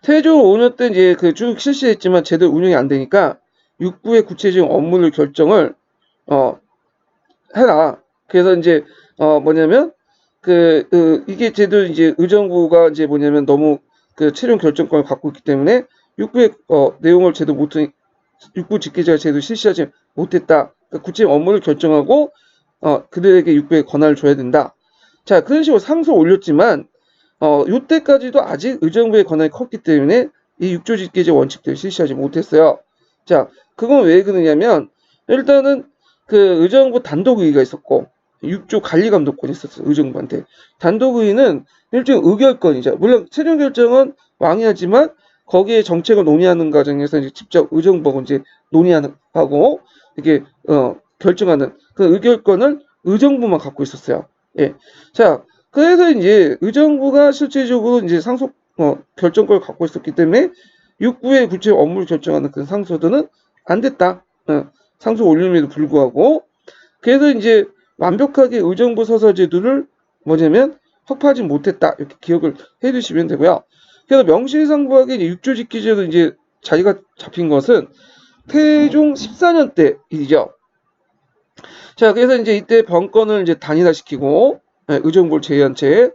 Speaker 1: 태종 5년 때 이제 그 쭉 실시했지만 제대로 운영이 안 되니까 육부의 구체적인 업무를 결정을 해라. 그래서 이제 뭐냐면 이게 제도 이제 의정부가 이제 뭐냐면 너무 그 최종 결정권을 갖고 있기 때문에 육부의 내용을 제도 못해 육부 직계제가 제도 실시하지 못했다. 그러니까 구체적 업무를 결정하고 그들에게 육부의 권한을 줘야 된다. 자, 그런 식으로 상소 올렸지만 요때까지도 아직 의정부의 권한이 컸기 때문에 이 육조 직계제 원칙들을 실시하지 못했어요. 자, 그건 왜 그러냐면 일단은 그 의정부 단독의의가 있었고 육조 관리감독권이 있었어요. 의정부한테. 단독의의는 일종의 의결권이죠. 물론 최종 결정은 왕이 하지만 거기에 정책을 논의하는 과정에서 이제 직접 의정부하고 이제 논의하고 이렇게 결정하는 그 의결권을 의정부만 갖고 있었어요. 예. 자, 그래서 이제 의정부가 실질적으로 이제 상속 결정권을 갖고 있었기 때문에 육부의 구체적 업무를 결정하는 그 상소들은 안 됐다. 상소 올림에도 불구하고 그래서 이제 완벽하게 의정부 서사제도를 뭐냐면 확보하지 못했다 이렇게 기억을 해두시면 되고요. 그래서 명실상부하게 육조 직계제도 이제 자리가 잡힌 것은 태종 14년 때 일이죠. 자, 그래서 이제 이때 병권을 이제 단일화시키고 의정부를 제외한 채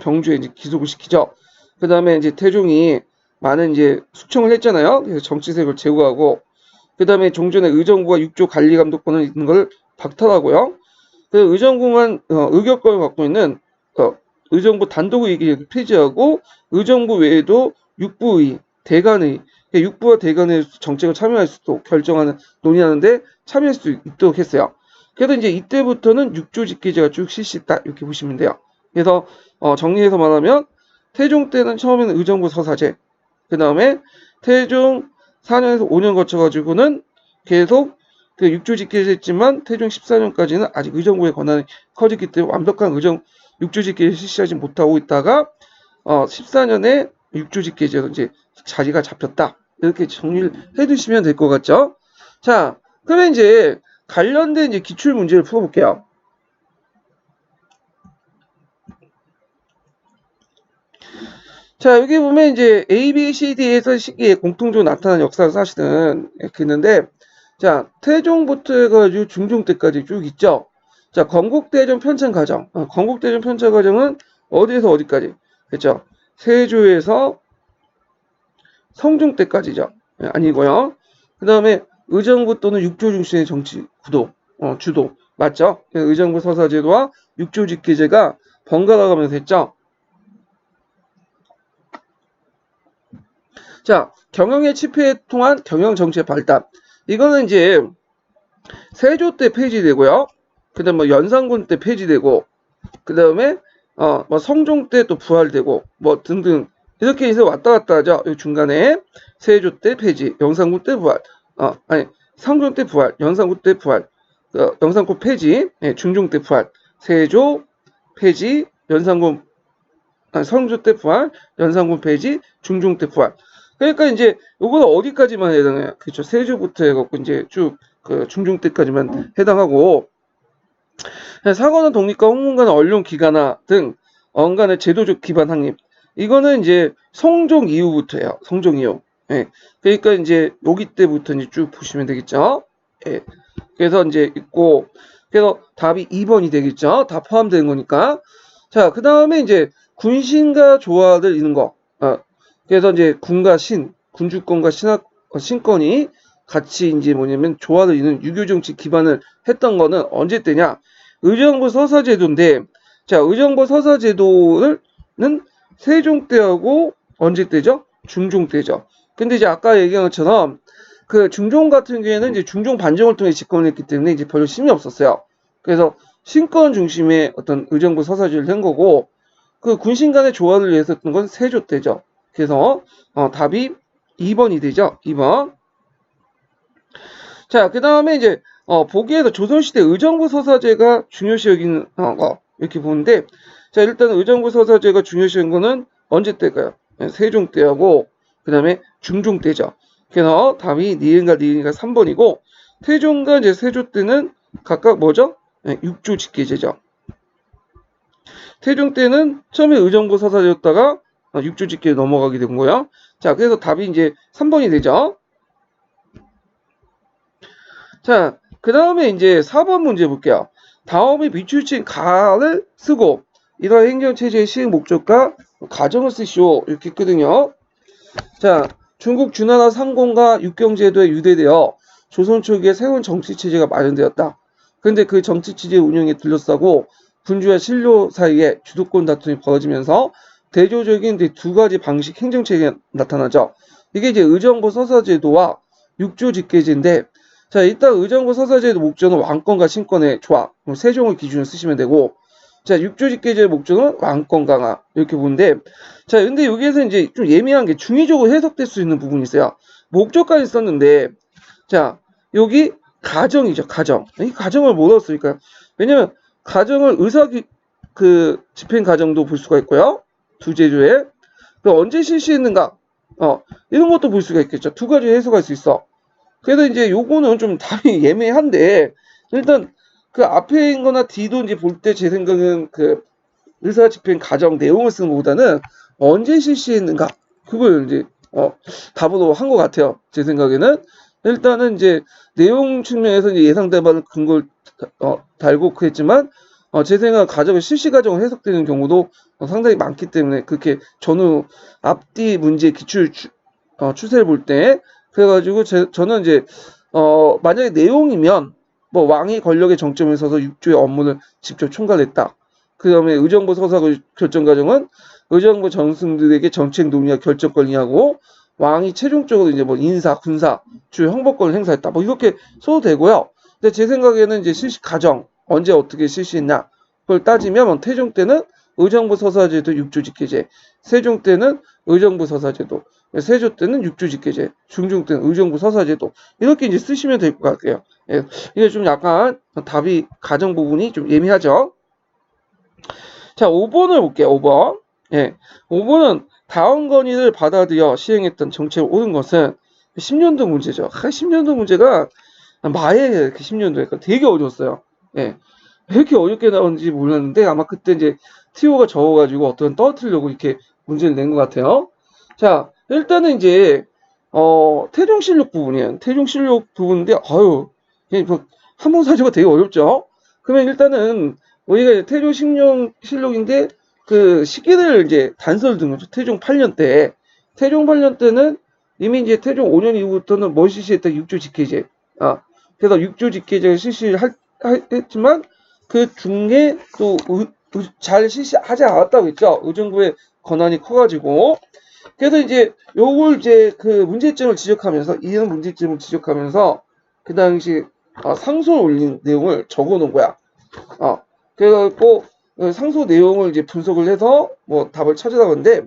Speaker 1: 병주에 이제 기속을 시키죠. 그 다음에 이제 태종이 많은 이제 숙청을 했잖아요. 그래서 정치색을 제거하고 그 다음에 종전에 의정부가 육조 관리 감독권을 있는 걸 박탈하고요. 그 의정부만 의결권을 갖고 있는 의정부 단독의회를 폐지하고 의정부 외에도 육부의, 대관의, 육부와 대관의 정책을 참여할 수 있도록 결정하는 논의하는데 참여할 수 있도록 했어요. 그래도 이제 이때부터는 육조직계제가 쭉 실시했다 이렇게 보시면 돼요. 그래서 정리해서 말하면 태종 때는 처음에는 의정부 서사제, 그 다음에 태종 4년에서 5년 거쳐가지고는 계속 그 육조직계제 했지만 태종 14년까지는 아직 의정부의 권한이 커졌기 때문에 완벽한 육조직계제 실시하지 못하고 있다가 14년에 육조직계제로 이제 자리가 잡혔다. 이렇게 정리를 해두시면 될 것 같죠? 자, 그러면 이제 관련된 이제 기출 문제를 풀어볼게요. 자, 여기 보면 이제 A, B, C, D에서 시기에 공통적으로 나타난 역사 사실은 이렇게 있는데, 자, 태종부터 해가지고 중종 때까지 쭉 있죠. 자, 건국대전 편찬 과정. 건국대전 편찬 과정은 어디에서 어디까지? 그렇죠? 세조에서 성종 때까지죠. 아니고요. 그 다음에 의정부 또는 육조 중심의 정치 구도, 주도. 맞죠? 의정부 서사제도와 육조직계제가 번갈아 가면서 했죠. 자, 경영의 집회에 통한 경영 정치의 발달. 이거는 이제 세조 때 폐지되고요. 그다음 뭐 연산군 때 폐지되고, 그다음에 뭐 성종 때 또 부활되고, 뭐 등등 이렇게 해서 왔다 갔다 하죠. 이 중간에 세조 때 폐지, 연산군 때 부활, 아니 성종 때 부활, 연산군 때 부활, 연산군 폐지, 중종 때 부활, 세조 폐지, 연산군 성조 때 부활, 연산군 폐지, 중종 때 부활. 그러니까 이제 요거는 어디까지만 해당해요? 그렇죠. 세조부터 해갖고 이제 쭉 그 중종 때까지만 해당하고, 사관원 독립과 홍문관의 언론 기관화 등 언간의 제도적 기반 확립. 이거는 이제 성종 이후부터예요. 성종 이후. 예. 그러니까 이제 여기 때부터 이제 쭉 보시면 되겠죠. 예. 그래서 이제 있고, 그래서 답이 2번이 되겠죠. 다 포함되는 거니까. 자, 그 다음에 이제 군신과 조화를 이룬 거. 그래서 이제 군과 군주권과 신권이 같이 이제 뭐냐면 조화를 이루는 유교 정치 기반을 했던 거는 언제 때냐? 의정부 서사제도인데, 자, 의정부 서사제도는 세종 때하고 언제 때죠? 중종 때죠. 근데 이제 아까 얘기한 것처럼 그 중종 같은 경우에는 이제 중종 반정을 통해 집권을 했기 때문에 이제 별로 힘이 없었어요. 그래서 신권 중심의 어떤 의정부 서사제를 한 거고, 그 군신 간의 조화를 위해서 했던 건 세조 때죠. 그래서 답이 2번이 되죠. 2번. 자, 그 다음에 이제 보기에도 조선시대 의정부 서사제가 중요시 여기는 거 이렇게 보는데, 자, 일단 의정부 서사제가 중요시 여긴 거는 언제 때일까요? 세종 때하고 그 다음에 중종 때죠. 그래서 답이 니은과 니은이가 3번이고, 태종과 이제 세조 때는 각각 뭐죠? 육조 직계제죠. 태종 때는 처음에 의정부 서사제였다가 육조 직계에 넘어가게 된 거예요. 자, 그래서 답이 이제 3번이 되죠. 자, 그 다음에 이제 4번 문제 볼게요. 다음에 비추친 가를 쓰고 이러한 행정체제의 시행 목적과 가정을 쓰시오 이렇게 했거든요. 자, 중국 주나라 상공과 육경제도에 유대되어 조선 초기에 새로운 정치체제가 마련되었다. 그런데 그 정치체제 운영에 둘러싸고 군주와 신료 사이에 주도권 다툼이 벌어지면서 대조적인 두 가지 방식 행정체계가 나타나죠. 이게 이제 의정부 서사제도와 육조직계제인데, 자, 일단 의정부 서사제도 목적은 왕권과 신권의 조합, 세종을 기준으로 쓰시면 되고, 자, 육조직계제의 목적은 왕권 강화 이렇게 보는데, 자, 근데 여기에서 이제 좀 예민한 게 중의적으로 해석될 수 있는 부분이 있어요. 목적까지 썼는데, 자, 여기 가정이죠, 가정. 이 가정을 뭐라고 쓸까요? 왜냐면 가정을 집행 가정도 볼 수가 있고요. 두 제조에 언제 실시했는가, 이런 것도 볼 수가 있겠죠. 두 가지 해석할 수 있어. 그래서 이제 요거는 좀 답이 예매한데, 일단 그 앞에 있는 거나 D도 이제 볼 때 제 생각은 그 의사 집행 가정 내용을 쓰는 것보다는 언제 실시했는가, 그걸 이제 답으로 한 것 같아요. 제 생각에는. 일단은 이제 내용 측면에서 이제 예상 답안을 근거를 달고 그랬지만, 제 생각 가정은 실시 가정으로 해석되는 경우도 상당히 많기 때문에, 그렇게 전후 앞뒤 문제 기출 추세를 볼 때, 그래가지고 저는 이제 만약에 내용이면 뭐 왕이 권력의 정점에 서서 육조의 업무를 직접 총괄했다. 그 다음에 의정부 서사 결정 과정은 의정부 정승들에게 정책 논의와 결정권을 하고, 왕이 최종적으로 이제 뭐 인사, 군사, 주요 형법권을 행사했다. 뭐 이렇게 써도 되고요. 근데 제 생각에는 이제 실시 과정 언제 어떻게 실시했냐 그걸 따지면 뭐 태종 때는 의정부 서사제도 6조 직계제, 세종 때는 의정부 서사제도, 세조 때는 6조 직계제, 중종 때는 의정부 서사제도 이렇게 이제 쓰시면 될 것 같아요. 예, 이게 좀 약간 답이 과정 부분이 좀 예민하죠. 자, 5번을 볼게요. 5번. 예, 5번은 다음 건의를 받아들여 시행했던 정책을 옳은 것은 10년도 문제죠. 10년도 문제가 마에 10년도에 되게 어려웠어요. 예. 왜 이렇게 어렵게 나오는지 몰랐는데 아마 그때 이제 티오가 적어가지고 어떤 떨어뜨리려고 이렇게 문제를 낸 것 같아요. 자, 일단은 이제 태종실록 부분이에요. 태종실록 부분인데 아유, 한문사조가 되게 어렵죠. 그러면 일단은 우리가 이제 태종실록인데 그 시기를 이제 단서를 둔 거죠. 태종 8년 때. 태종 8년 때는 이미 이제 태종 5년 이후부터는 뭘 실시했다? 육조 직계제. 그래서 육조 직계제를 실시를 했지만 그 중에 또 잘 실시하지 않았다고 했죠. 의정부의 권한이 커가지고. 그래서 이제 요걸 이제 그 문제점을 지적하면서 이런 문제점을 지적하면서 그 당시 상소를 올린 내용을 적어 놓은 거야. 그래갖고 상소 내용을 이제 분석을 해서 뭐 답을 찾으라고 하는데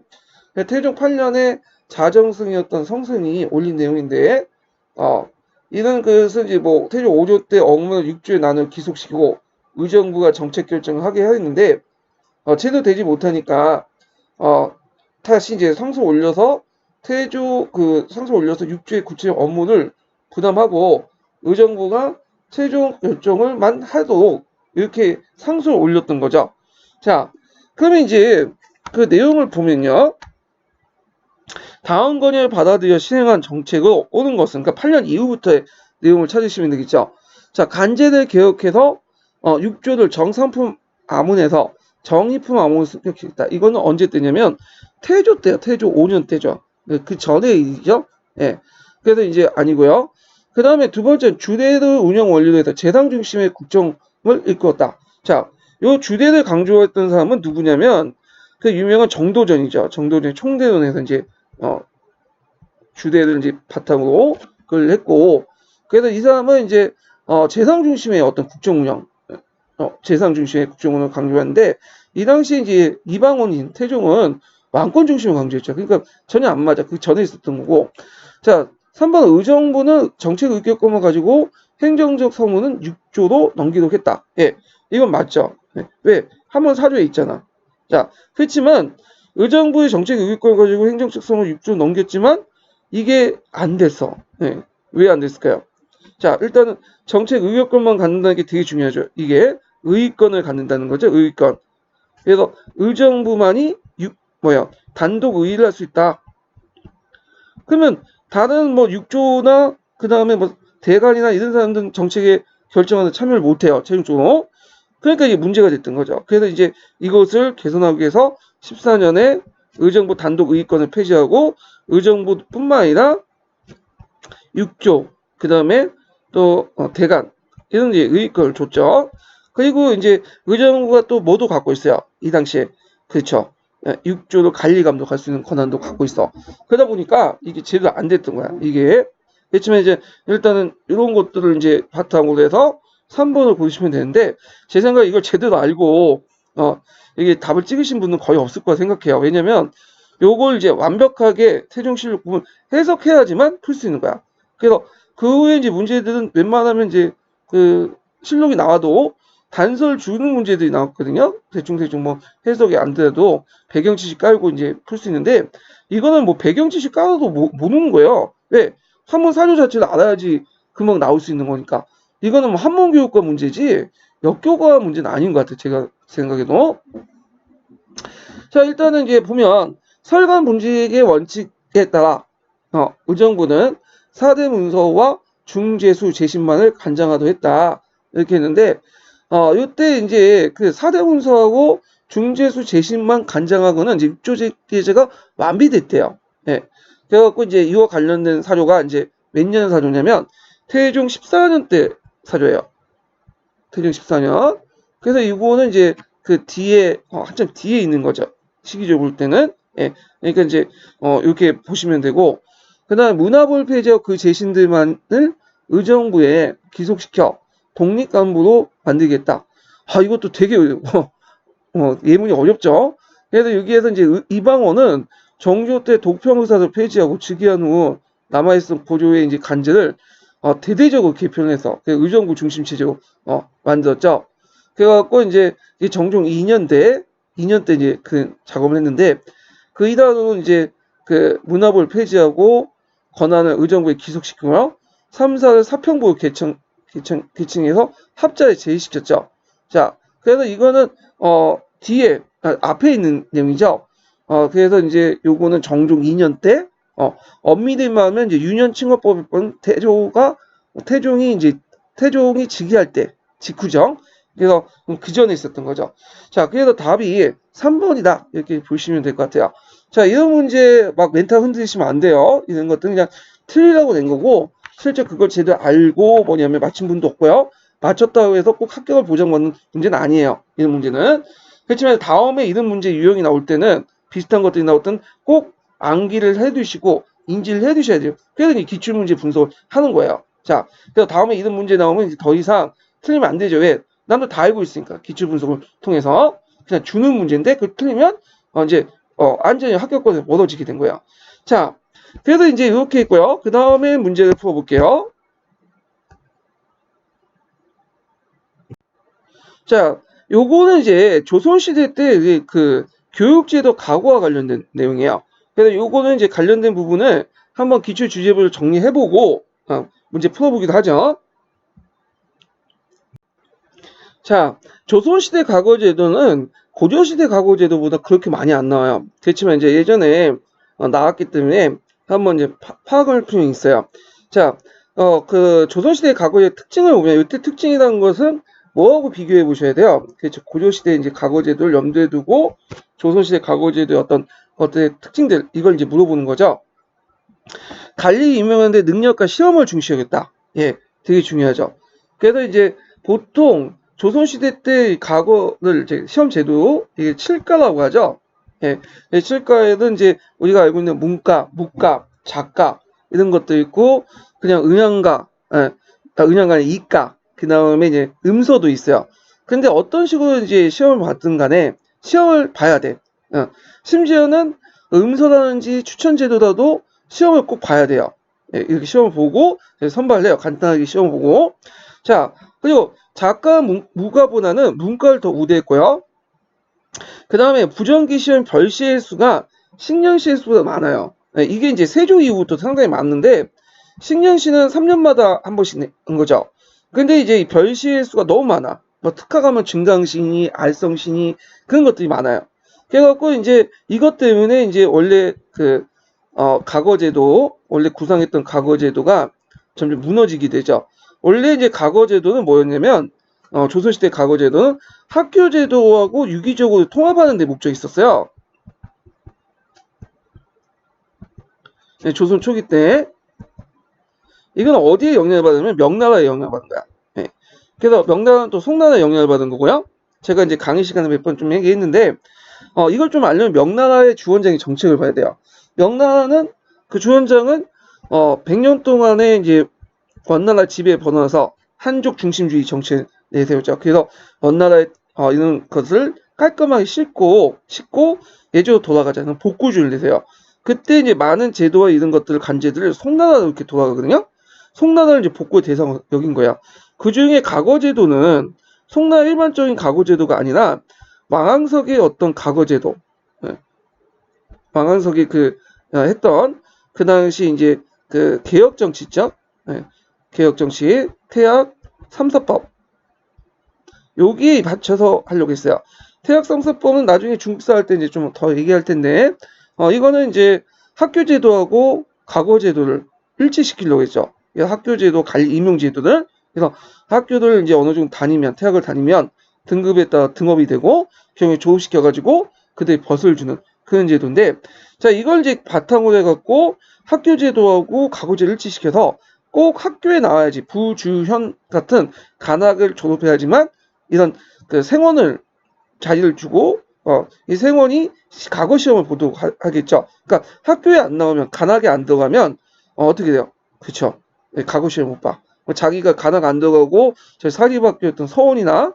Speaker 1: 태종 8년에 자정승이었던 성승이 올린 내용인데 이런 것은 이제 뭐 태종 5조 때 억문을 6조에 나눠 기속시키고 의정부가 정책 결정을 하게 했는데 제대로 되지 못하니까 다시 이제 상소 올려서 상소 올려서 6조의 구체적 업무를 부담하고 의정부가 최종 결정을만 하도록 이렇게 상소를 올렸던 거죠. 자, 그러면 이제 그 내용을 보면요. 다음 건의를 받아들여 시행한 정책을 오는 것은 그러니까 8년 이후부터의 내용을 찾으시면 되겠죠. 자, 간제를 개혁해서 6조를 정상품 아문에서 정의품 아문을 습격했다. 이거는 언제 때냐면 태조 때요. 태조 5년 때죠. 그 전의 일이죠. 예. 그래서 이제 아니고요. 그 다음에 두 번째는 주대를 운영 원리로 해서 재상 중심의 국정을 이끌었다. 자, 요 주대를 강조했던 사람은 누구냐면 그 유명한 정도전이죠. 정도전 총대전에서 이제 주대를 이제 바탕으로 그걸 했고, 그래서 이 사람은 이제 재상 중심의 어떤 국정 운영, 재상 중심의 국정 운영을 강조하는데 이 당시에 이제 이방원인 태종은 왕권 중심을 강조했죠. 그러니까 전혀 안 맞아. 그 전에 있었던 거고. 자, 3번 의정부는 정책 의결권을 가지고 행정적 서무는 6조로 넘기도록 했다. 예, 이건 맞죠. 예, 왜? 한번 사조에 있잖아. 자, 그렇지만 의정부의 정책 의결권을 가지고 행정적 서무 6조 넘겼지만 이게 안 됐어. 예, 왜 안 됐을까요? 자, 일단은 정책 의결권만 갖는다는 게 되게 중요하죠. 이게 의의권을 갖는다는 거죠. 의의권. 그래서 의정부만이 단독 의의를 할 수 있다. 그러면 다른 뭐 6조나 그 다음에 뭐 대관이나 이런 사람들은 정책에 결정하는 참여를 못해요. 최종적으로. 그러니까 이게 문제가 됐던 거죠. 그래서 이제 이것을 개선하기 위해서 14년에 의정부 단독 의의권을 폐지하고 의정부뿐만 아니라 6조 그 다음에 또 대관 이런 이제 의의권을 줬죠. 그리고 이제 의정부가 또 뭐도 갖고 있어요. 이 당시에 그렇죠. 6조로 관리 감독할 수 있는 권한도 갖고 있어. 그러다 보니까 이게 제대로 안 됐던 거야. 이게 그렇지만 이제 일단은 이런 것들을 이제 바탕으로 해서 3번을 보시면 되는데 제 생각에 이걸 제대로 알고 이게 답을 찍으신 분은 거의 없을 거라 생각해요. 왜냐면 요걸 이제 완벽하게 태종실록 부분 해석해야지만 풀 수 있는 거야. 그래서 그 후에 이제 문제들은 웬만하면 이제 그 실록이 나와도 단서를 주는 문제들이 나왔거든요. 대충 뭐 해석이 안 돼도 배경 지식 깔고 이제 풀 수 있는데 이거는 뭐 배경 지식 깔아도 모르는 거예요. 왜? 한문 사조 자체를 알아야지 금방 나올 수 있는 거니까. 이거는 뭐 한문 교육과 문제지 역교과 문제는 아닌 것 같아요. 제가 생각해도. 자, 일단은 이제 보면 설관 분직의 원칙에 따라 의정부는 4대 문서와 중재수 제신만을 간장하도록 했다. 이렇게 했는데 이때 이제 그 4대 문서하고 중재수 제신만 간장하고는 이제 육조제가 완비됐대요. 예. 그래갖고 이제 이와 관련된 사료가 이제 몇 년 사료냐면 태종 14년 때 사료예요. 태종 14년. 그래서 이거는 이제 그 뒤에 한참 뒤에 있는 거죠. 시기적으로 볼 때는. 예. 그러니까 이제 이렇게 보시면 되고 그다음 문화볼 폐지와 그 제신들만을 의정부에 기속시켜 독립간부로 만들겠다. 이것도 되게 예문이 어렵죠. 그래서 여기에서 이제 이방원은 정조 때 독평의사를 폐지하고 즉위한 후 남아있던 고조의 이제 간제를 대대적으로 개편해서 의정부 중심 체제로 만들었죠. 그래갖고 이제 정종 2년 때 이제 그 작업을 했는데 그 이후로 이제 그 문화부를 폐지하고 권한을 의정부에 기속시키며 3사를 사평부로 개칭해서 합자에 제의시켰죠. 자, 그래서 이거는 뒤에 앞에 있는 내용이죠. 그래서 이제 요거는 정종 2년 때 엄밀히 말하면 이제 유년칭호법은 태종이 즉위할 때 직후죠. 그래서 그 전에 있었던 거죠. 자, 그래서 답이 3번이다 이렇게 보시면 될 것 같아요. 자, 이런 문제 막 멘탈 흔들리시면 안 돼요. 이런 것들은 그냥 틀리라고 낸 거고 실제 그걸 제대로 알고 뭐냐면 맞힌 분도 없고요. 맞췄다고 해서 꼭 합격을 보장받는 문제는 아니에요. 이런 문제는. 그렇지만 다음에 이런 문제 유형이 나올 때는 비슷한 것들이 나올 때는 꼭 암기를 해두시고 인지를 해두셔야 돼요. 그래서 이 기출문제 분석을 하는 거예요. 자, 그래서 다음에 이런 문제 나오면 이제 더 이상 틀리면 안 되죠. 왜? 남들 다 알고 있으니까 기출 분석을 통해서 그냥 주는 문제인데 그 틀리면 이제 안전히 합격권을 얻어지게 된 거예요. 자, 그래서 이제 이렇게 있고요. 그 다음에 문제를 풀어볼게요. 자, 요거는 이제 조선시대 때 그 교육제도 가구와 관련된 내용이에요. 그래서 요거는 이제 관련된 부분을 한번 기출 주제부를 정리해보고 문제 풀어보기도 하죠. 자, 조선시대 과거제도는 고려시대 과거제도보다 그렇게 많이 안 나와요. 그렇지만 이제 예전에 나왔기 때문에 한번 이제 파악할 필요는 있어요. 자, 그 조선시대 과거의 특징을 보면 이때 특징이라는 것은 뭐하고 비교해 보셔야 돼요. 그렇죠. 고려시대 이제 과거제도를 염두에 두고 조선시대 과거제도의 어떤 것들의 특징들 이걸 이제 물어보는 거죠. 관리 유명한데 능력과 시험을 중시하겠다. 예, 되게 중요하죠. 그래서 이제 보통 조선시대 때 과거를 이제 시험 제도 이게 칠과라고 하죠. 예, 칠과에는 이제 우리가 알고 있는 문과, 무과, 작과 이런 것도 있고 그냥 은양가, 은양가 이과, 그 다음에 이제 음서도 있어요. 근데 어떤 식으로 이제 시험을 받든 간에 시험을 봐야 돼. 심지어는 음서라든지 추천제도라도 시험을 꼭 봐야 돼요. 예, 이렇게 시험을 보고 선발을 해요. 간단하게 시험을 보고. 자, 그리고 작가 무가보다는 문과를 더 우대했고요. 그 다음에 부정기 시험 별시의 수가 식년시의 수보다 많아요. 예, 이게 이제 세조 이후부터 상당히 많은데 식년시는 3년마다 한 번씩 낸 거죠. 근데 이제 이 별시의 수가 너무 많아. 뭐 특화 가면 증강신이, 알성신이 그런 것들이 많아요. 그래갖고 이제 이것 때문에 이제 원래 그 과거제도 원래 구상했던 과거제도가 점점 무너지게 되죠. 원래 이제 과거제도는 뭐였냐면 조선시대 과거제도는 학교제도하고 유기적으로 통합하는 데 목적이 있었어요. 네, 조선 초기 때 이건 어디에 영향을 받으면 명나라에 영향을 받은 거야. 네. 그래서 명나라는 또 송나라에 영향을 받은 거고요. 제가 이제 강의 시간에 몇 번 좀 얘기했는데 이걸 좀 알려면 명나라의 주원장의 정책을 봐야 돼요. 명나라는 그 주원장은 100년 동안에 이제 원나라 지배에 벗어나서 한족 중심주의 정책을 내세웠죠. 그래서 원나라의 이런 것을 깔끔하게 씻고 예전으로 돌아가자는 복구주의를 내세요. 그때 이제 많은 제도와 이런 것들 관제들을 송나라로 이렇게 돌아가거든요. 송나라를 이제 복구의 대상으로 여긴 거야. 그 중에 과거제도는 송나라 일반적인 과거제도가 아니라 왕왕석의 어떤 과거제도, 왕왕석이 했던 그 당시 이제 그 개혁 정치죠. 개혁 정치, 태학 3사법 여기에 받쳐서 하려고 했어요. 태학 3사법은 나중에 중국사 할 때 이제 좀 더 얘기할 텐데 이거는 이제 학교제도하고 과거제도를 일치시키려고 했죠. 학교제도 관리 임용제도를 그래서 학교를 이제 어느 정도 다니면 태학을 다니면 등급에 따라 등업이 되고 경영에 조업시켜가지고 그들이 벗을 주는 그런 제도인데 자 이걸 이제 바탕으로 해갖고 학교제도하고 과거제를 일치시켜서 꼭 학교에 나와야지 부주현 같은 관학을 졸업해야지만 이런 그 생원을 자리를 주고 이 생원이 과거 시험을 보도록 하겠죠. 그러니까 학교에 안 나오면 관학에 안 들어가면 어떻게 돼요? 그렇죠. 과거 시험 못 봐. 뭐 자기가 가닥 안 들어가고 저 사립학교였던 서원이나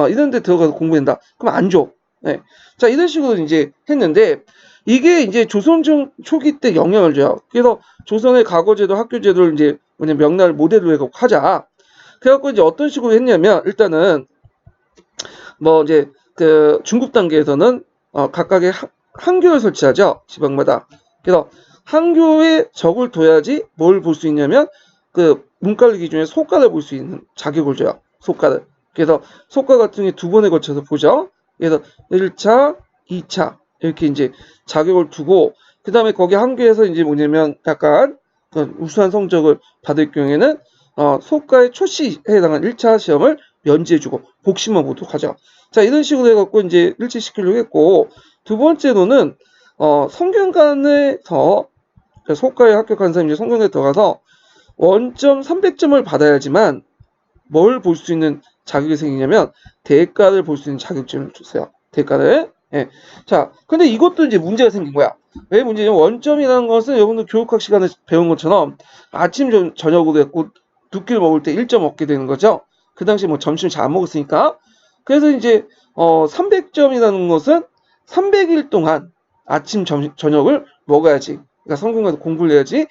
Speaker 1: 이런 데 들어가서 공부한다. 그럼 안 줘. 네. 자, 이런 식으로 이제 했는데 이게 이제 조선 초기 때 영향을 줘요. 그래서 조선의 과거제도, 학교제도를 이제 뭐냐 명나라를 모델로 해서 하자. 그래갖고 이제 어떤 식으로 했냐면 일단은 뭐 이제 그 중급 단계에서는 각각의 학교를 설치하죠. 지방마다. 그래서 학교에 적을 둬야지 뭘 볼 수 있냐면 그 문과를 기준에 소과를 볼 수 있는 자격을 줘요. 소과를. 그래서 소과 같은 게 두 번에 걸쳐서 보죠. 그래서 1차, 2차 이렇게 이제 자격을 두고 그 다음에 거기 학교에서 이제 뭐냐면 약간 우수한 성적을 받을 경우에는 소과의 초시에 해당한 1차 시험을 면제해주고 복시만 보도록 하죠. 자, 이런 식으로 해갖고 이제 일치시키려고 했고 두 번째로는 성균관에서 소과에 합격한 사람이 성균관에 들어가서 원점 300점을 받아야지만 뭘 볼 수 있는 자격이 생기냐면 대가를 볼 수 있는 자격증을 주세요. 대가를. 예. 자, 근데 이것도 이제 문제가 생긴 거야. 왜 문제냐면 원점이라는 것은 여러분들 교육학 시간에 배운 것처럼 아침 저녁으로 했고 두 끼를 먹을 때 1점 얻게 되는 거죠. 그 당시 뭐 점심을 잘 안 먹었으니까. 그래서 이제 300점이라는 것은 300일 동안 아침 저녁을 먹어야지. 그러니까 성균관에서 공부를 해야지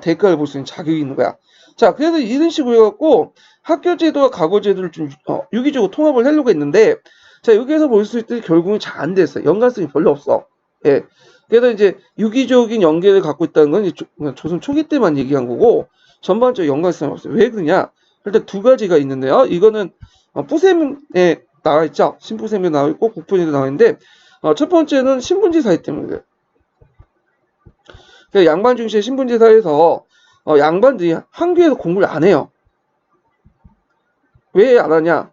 Speaker 1: 대가를 볼 수 있는 자격이 있는 거야. 자, 그래서 이런 식으로 해갖고 학교 제도와 과거 제도를 좀 유기적으로 통합을 하려고 했는데, 자, 여기에서 볼 수 있듯이 결국은 잘 안 됐어요. 연관성이 별로 없어. 예. 그래서 이제 유기적인 연계를 갖고 있다는 건 이제 조선 초기 때만 얘기한 거고, 전반적인 연관성이 없어요. 왜 그러냐? 일단 두 가지가 있는데요. 이거는 뿌셈에 나와 있죠. 신뿌셈에 나와 있고 국본에도 나와 있는데, 첫 번째는 신분지 사회 때문에 그래요. 양반 중시의 신분지 사회에서 양반들이 한교에서 공부를 안 해요. 왜 안 하냐?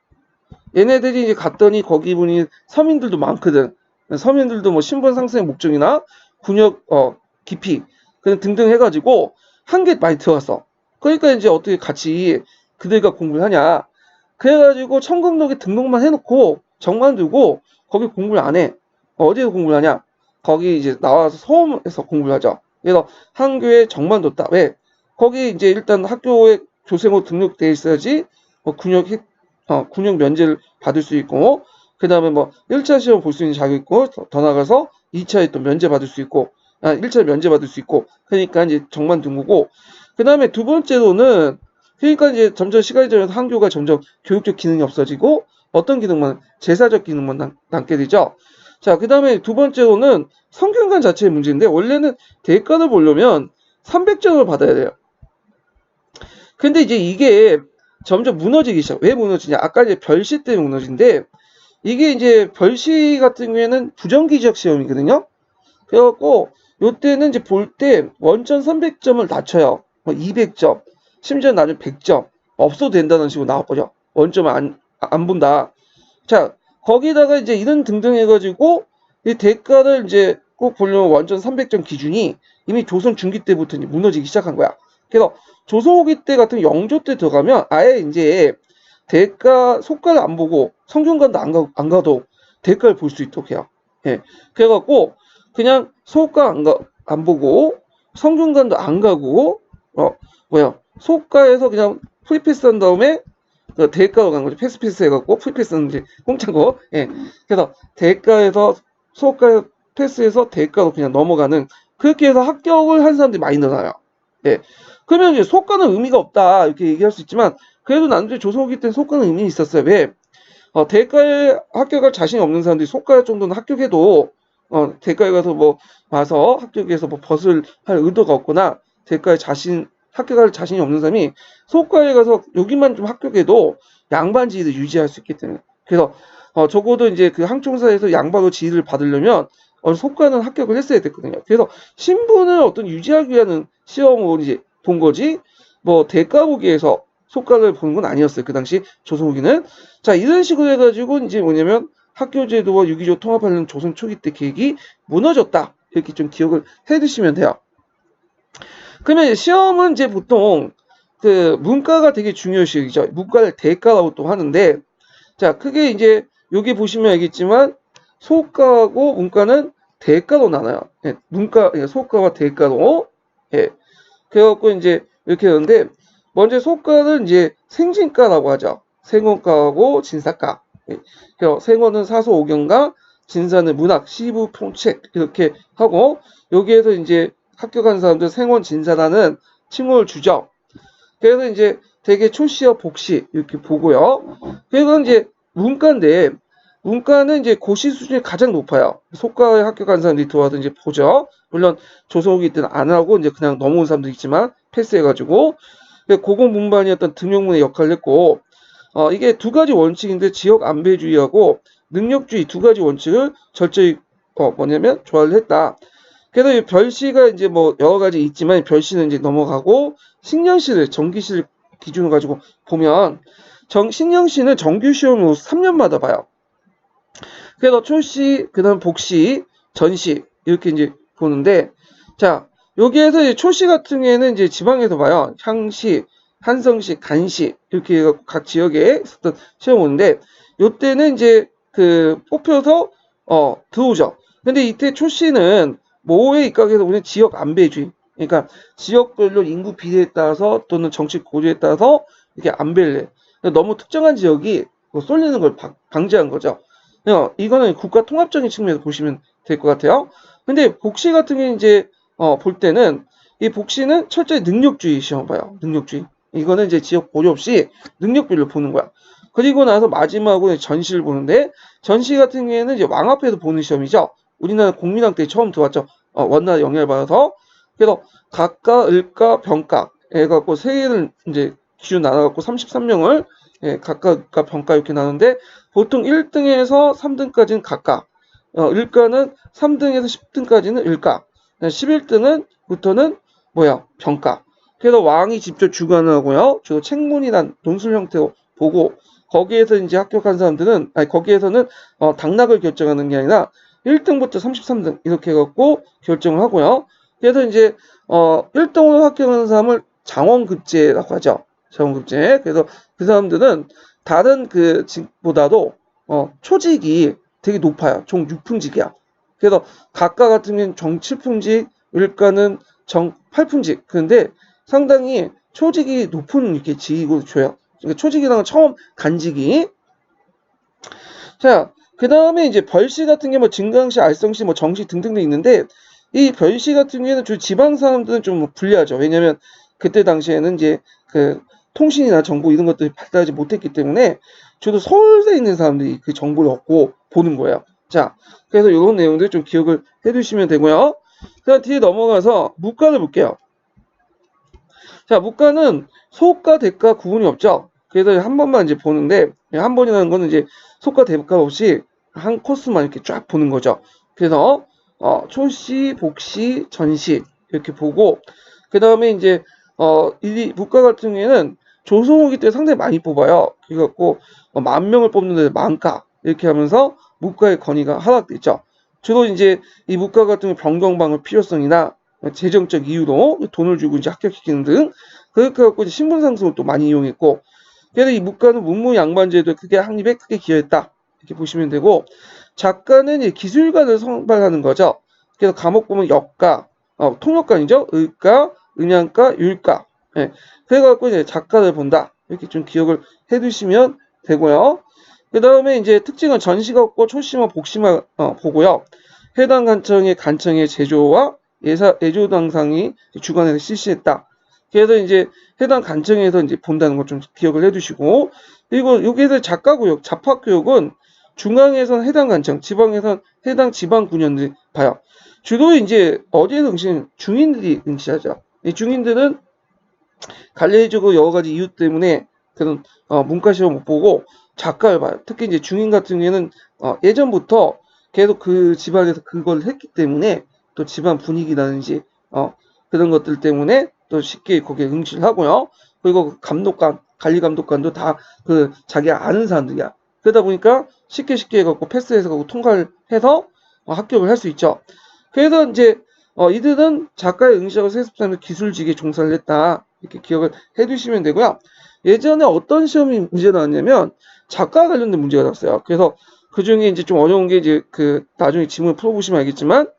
Speaker 1: 얘네들이 이제 갔더니 거기 보니 서민들도 많거든. 서민들도 뭐 신분 상승의 목적이나 군역 깊이 등등 해가지고 한계 많이 들어갔어. 그러니까 이제 어떻게 같이 그들과 공부를 하냐? 그래가지고 청강록에 등록만 해놓고 정만 두고 거기 공부를 안 해. 어디에서 공부를 하냐? 거기 이제 나와서 서울에서 공부를 하죠. 그래서 한교에 정만 뒀다. 왜? 거기 이제 일단 학교에 교생으로 등록돼 있어야지 뭐 군역 면제를 받을 수 있고 그 다음에 뭐 1차 시험 볼 수 있는 자격이 있고 더 나가서 2차에 또 면제 받을 수 있고 1차 면제 받을 수 있고 그러니까 이제 정만 둔 거고 그 다음에 두 번째로는 그러니까 이제 점점 시간이 지나면서 한교가 점점 교육적 기능이 없어지고 어떤 기능만 제사적 기능만 남게 되죠. 자, 그 다음에 두 번째로는 성균관 자체의 문제인데 원래는 대가를 보려면 300점을 받아야 돼요. 근데 이제 이게 점점 무너지기 시작. 왜 무너지냐? 아까 이제 별시 때문에 무너진데 이게 이제 별시 같은 경우에는 부정기적 시험이거든요. 그래갖고 요때는 이제 볼 때 원점 300점을 낮춰요. 뭐 200점, 심지어 나중에 100점 없어도 된다는 식으로 나와버려. 원점을 안 본다. 자, 거기다가 이제 이런 등등 해가지고 이 대가를 이제 꼭 보려면 원점 300점 기준이 이미 조선 중기 때부터 이제 무너지기 시작한 거야. 그래서 조선 후기 때 같은 영조 때 들어가면 아예 이제 대가 속가를 안 보고 성균관도 안 가도 대가를 볼 수 있도록 해요. 예. 그래갖고 그냥 소가 안 보고 성균관도 안 가고 소가에서 그냥 프리패스 한 다음에 대가로 간 거죠. 패스 해갖고 프리패스는 이제 공짜인 거. 예. 그래서 대가에서 소가 패스해서 대가로 그냥 넘어가는 그렇게 해서 합격을 한 사람들이 많이 늘어나요. 예. 그러면 이제 소가는 의미가 없다 이렇게 얘기할 수 있지만 그래도 나중에 조선 후기 때는 소가는 의미 있었어요. 왜? 대가에 합격할 자신이 없는 사람들이 소가 정도는 합격해도 대가에 가서 뭐 와서 합격해서 뭐 벗을 할 의도가 없거나 대가에 합격할 자신이 없는 사람이 소가에 가서 여기만 좀 합격해도 양반 지위를 유지할 수 있기 때문에 그래서 적어도 이제 그 항총사에서 양반으로 지위를 받으려면 소가는 합격을 했어야 됐거든요. 그래서 신분을 어떤 유지하기 위한 시험으로 이제 본 거지 뭐 대가 보기에서 소가를 보는 건 아니었어요. 그 당시 조선 후기는. 자, 이런 식으로 해가지고 이제 뭐냐면 학교제도와 유기적 통합하는 조선 초기 때 계획이 무너졌다. 이렇게 좀 기억을 해 두시면 돼요. 그러면 시험은 이제 보통 그 문과가 되게 중요시이죠. 문과를 대과라고 또 하는데 자, 크게 이제 여기 보시면 알겠지만 소과하고 문과는 대과로 나눠요. 문과 소과와 대과로. 예. 그래갖고 이제 이렇게 하는데 먼저 소과는 이제 생진과라고 하죠. 생원과하고 진사과. 예. 그래서 생원은 사소 오경과, 진사는 문학, 시부, 통책 이렇게 하고 여기에서 이제 합격한 사람들 생원 진사라는 칭호를 주죠. 그래서 이제 대개 초시와 복시 이렇게 보고요. 그래서 이제 문과인데 문과는 이제 고시 수준이 가장 높아요. 소과에 합격한 사람들이 들어와서 이제 보죠. 물론 조속이 때는 안 하고 이제 그냥 넘어온 사람도 있지만 패스해가지고 고공분반이었던 등용문의 역할을 했고 이게 두 가지 원칙인데 지역 안배주의하고 능력주의 두 가지 원칙을 철저히 뭐냐면 조화를 했다. 그래서 이 별시가 이제 뭐 여러 가지 있지만 별시는 이제 넘어가고 신령시를 정기시를 기준으로 가지고 보면 신령시는 정규 시험으로 3년마다 봐요. 그래서 초시, 그다음 복시, 전시 이렇게 이제 보는데 자 여기에서 이제 초시 같은 경우에는 이제 지방에서 봐요. 향시, 한성시, 간시 이렇게 각 지역에 있었던 시험 오는데 요때는 이제 그 뽑혀서 들어오죠. 근데 이때 초시는 모의 입각에서 우리는 지역 안배주의 그러니까 지역별로 인구 비례에 따라서 또는 정치 고조에 따라서 이렇게 안배를 해. 너무 특정한 지역이 쏠리는 걸 방지한 거죠. 이거는 국가 통합적인 측면에서 보시면 될 것 같아요. 근데 복시 같은 경우는 이제 볼 때는 이 복시는 철저히 능력주의 시험 봐요. 능력주의. 이거는 이제 지역 고려 없이 능력별로 보는 거야. 그리고 나서 마지막으로 전시를 보는데 전시 같은 경우에는 이제 왕앞에서 보는 시험이죠. 우리나라 공민왕 때 처음 들어왔죠. 원나라 영향을 받아서. 그래서 각과, 을과, 병과 해갖고 세 개를 이제 기준 나눠갖고 33명을 각과, 을과, 병과 이렇게 나누는데 보통 1등에서 3등까지는 각각, 을과는 3등에서 10등까지는 을과, 11등은부터는 뭐야? 병과. 그래서 왕이 직접 주관을 하고요. 주로 책문이나 논술 형태로 보고 거기에서 이제 합격한 사람들은 아니 거기에서는 당락을 결정하는 게 아니라 1등부터 33등 이렇게 해갖고 결정을 하고요. 그래서 이제 1등으로 합격하는 사람을 장원급제라고 하죠. 장원급제. 그래서 그 사람들은 다른 그 직보다도 초직이 되게 높아요. 총 6품직이야. 그래서 각과 같은 경우는 정 7품직, 을과는 정 8품직. 그런데 상당히 초직이 높은 이렇게 직위로 줘요. 그러니까 초직이랑은 처음 간직이. 자, 그 다음에 이제 별시 같은 게 뭐 증강시, 알성시, 뭐 정시 등등도 있는데 이 별시 같은 경우에는 주 지방 사람들은 좀 불리하죠. 왜냐면 그때 당시에는 이제 그 통신이나 정보 이런 것들이 발달하지 못했기 때문에 주로 서울에 있는 사람들이 그 정보를 얻고 보는 거예요. 자, 그래서 이런 내용들 좀 기억을 해두시면 되고요. 자, 뒤에 넘어가서 무과를 볼게요. 자, 무과는 소과, 대과 구분이 없죠. 그래서 한 번만 이제 보는데 한 번이라는 거는 이제 소과, 대과 없이 한 코스만 이렇게 쫙 보는 거죠. 그래서 초시, 복시, 전시 이렇게 보고 그 다음에 이제 이 무과 같은 경우에는 조성호기 때 상당히 많이 뽑아요. 그래갖고 10,000명을 뽑는데 만과 이렇게 하면서 무과의 권위가 하락됐죠. 주로 이제 이 무과 같은 경우 변경방의 필요성이나 재정적 이유로 돈을 주고 이제 합격시키는 등 그렇게 갖고 이제 신분 상승을 또 많이 이용했고 그래서 이 무과는 문무양반제도에 크게 확립에 크게 기여했다 이렇게 보시면 되고 작가는 이제 기술관을 선발하는 거죠. 그래서 과목 보면 역과 통역관이죠. 의과, 은양과, 율과. 예. 그래갖고 이제 작가를 본다 이렇게 좀 기억을 해두시면 되고요. 그 다음에 이제 특징은 전시가 없고 초시만 복시만 보고요. 해당 간청의 제조와 예조 당상이 주관해서 실시했다. 그래서 이제 해당 간청에서 이제 본다는 걸 좀 기억을 해두시고 그리고 여기에서 작가교육, 잡학교육은 중앙에선 해당 간청, 지방에선 해당 지방 군현들이 봐요. 주로 이제 어디에서 응시는 중인들이 응시하죠. 이 중인들은 관례적으로 여러 가지 이유 때문에 그런 문과 시험 못 보고 작가를 봐요. 특히 이제 중인 같은 경우에는 예전부터 계속 그 집안에서 그걸 했기 때문에 또 집안 분위기라든지 그런 것들 때문에 또 쉽게 거기에 응시를 하고요. 그리고 감독관, 관리 감독관도 다 그 자기가 아는 사람들이야. 그러다 보니까 쉽게 해갖고 패스해서 가고 통과를 해서 합격을 할 수 있죠. 그래서 이제 이들은 작가의 응시하고 세습사는 기술직에 종사를 했다. 이렇게 기억을 해두시면 되고요. 예전에 어떤 시험이 문제 나왔냐면 작가 관련된 문제가 나왔어요. 그래서 그 중에 이제 좀 어려운 게 이제 그 나중에 지문을 풀어보시면 알겠지만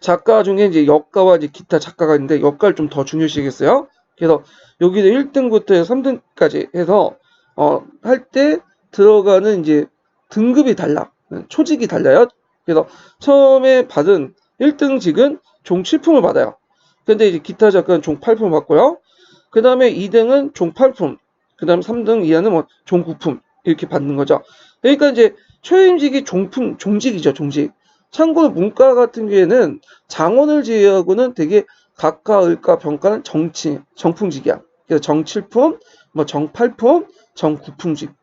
Speaker 1: 작가 중에 이제 역가와 이제 기타 작가가 있는데 역가를 좀 더 중요시하겠어요. 그래서 여기도 1등부터 해서 3등까지 해서 할 때 들어가는 이제 등급이 달라. 초직이 달라요. 그래서 처음에 받은 1등직은 종 7품을 받아요. 근데 이제 기타 작가는 종 8품을 받고요. 그 다음에 2등은 종 8품, 그 다음 3등 이하는 뭐 종 9품 이렇게 받는 거죠. 그러니까 이제 초임직이 종직이죠, 종직. 참고로 문과 같은 경우에는 장원을 제외하고는 되게 각과, 을과, 병과는 정품직이야. 그래서 정 7품, 뭐 정 8품, 정 9품직.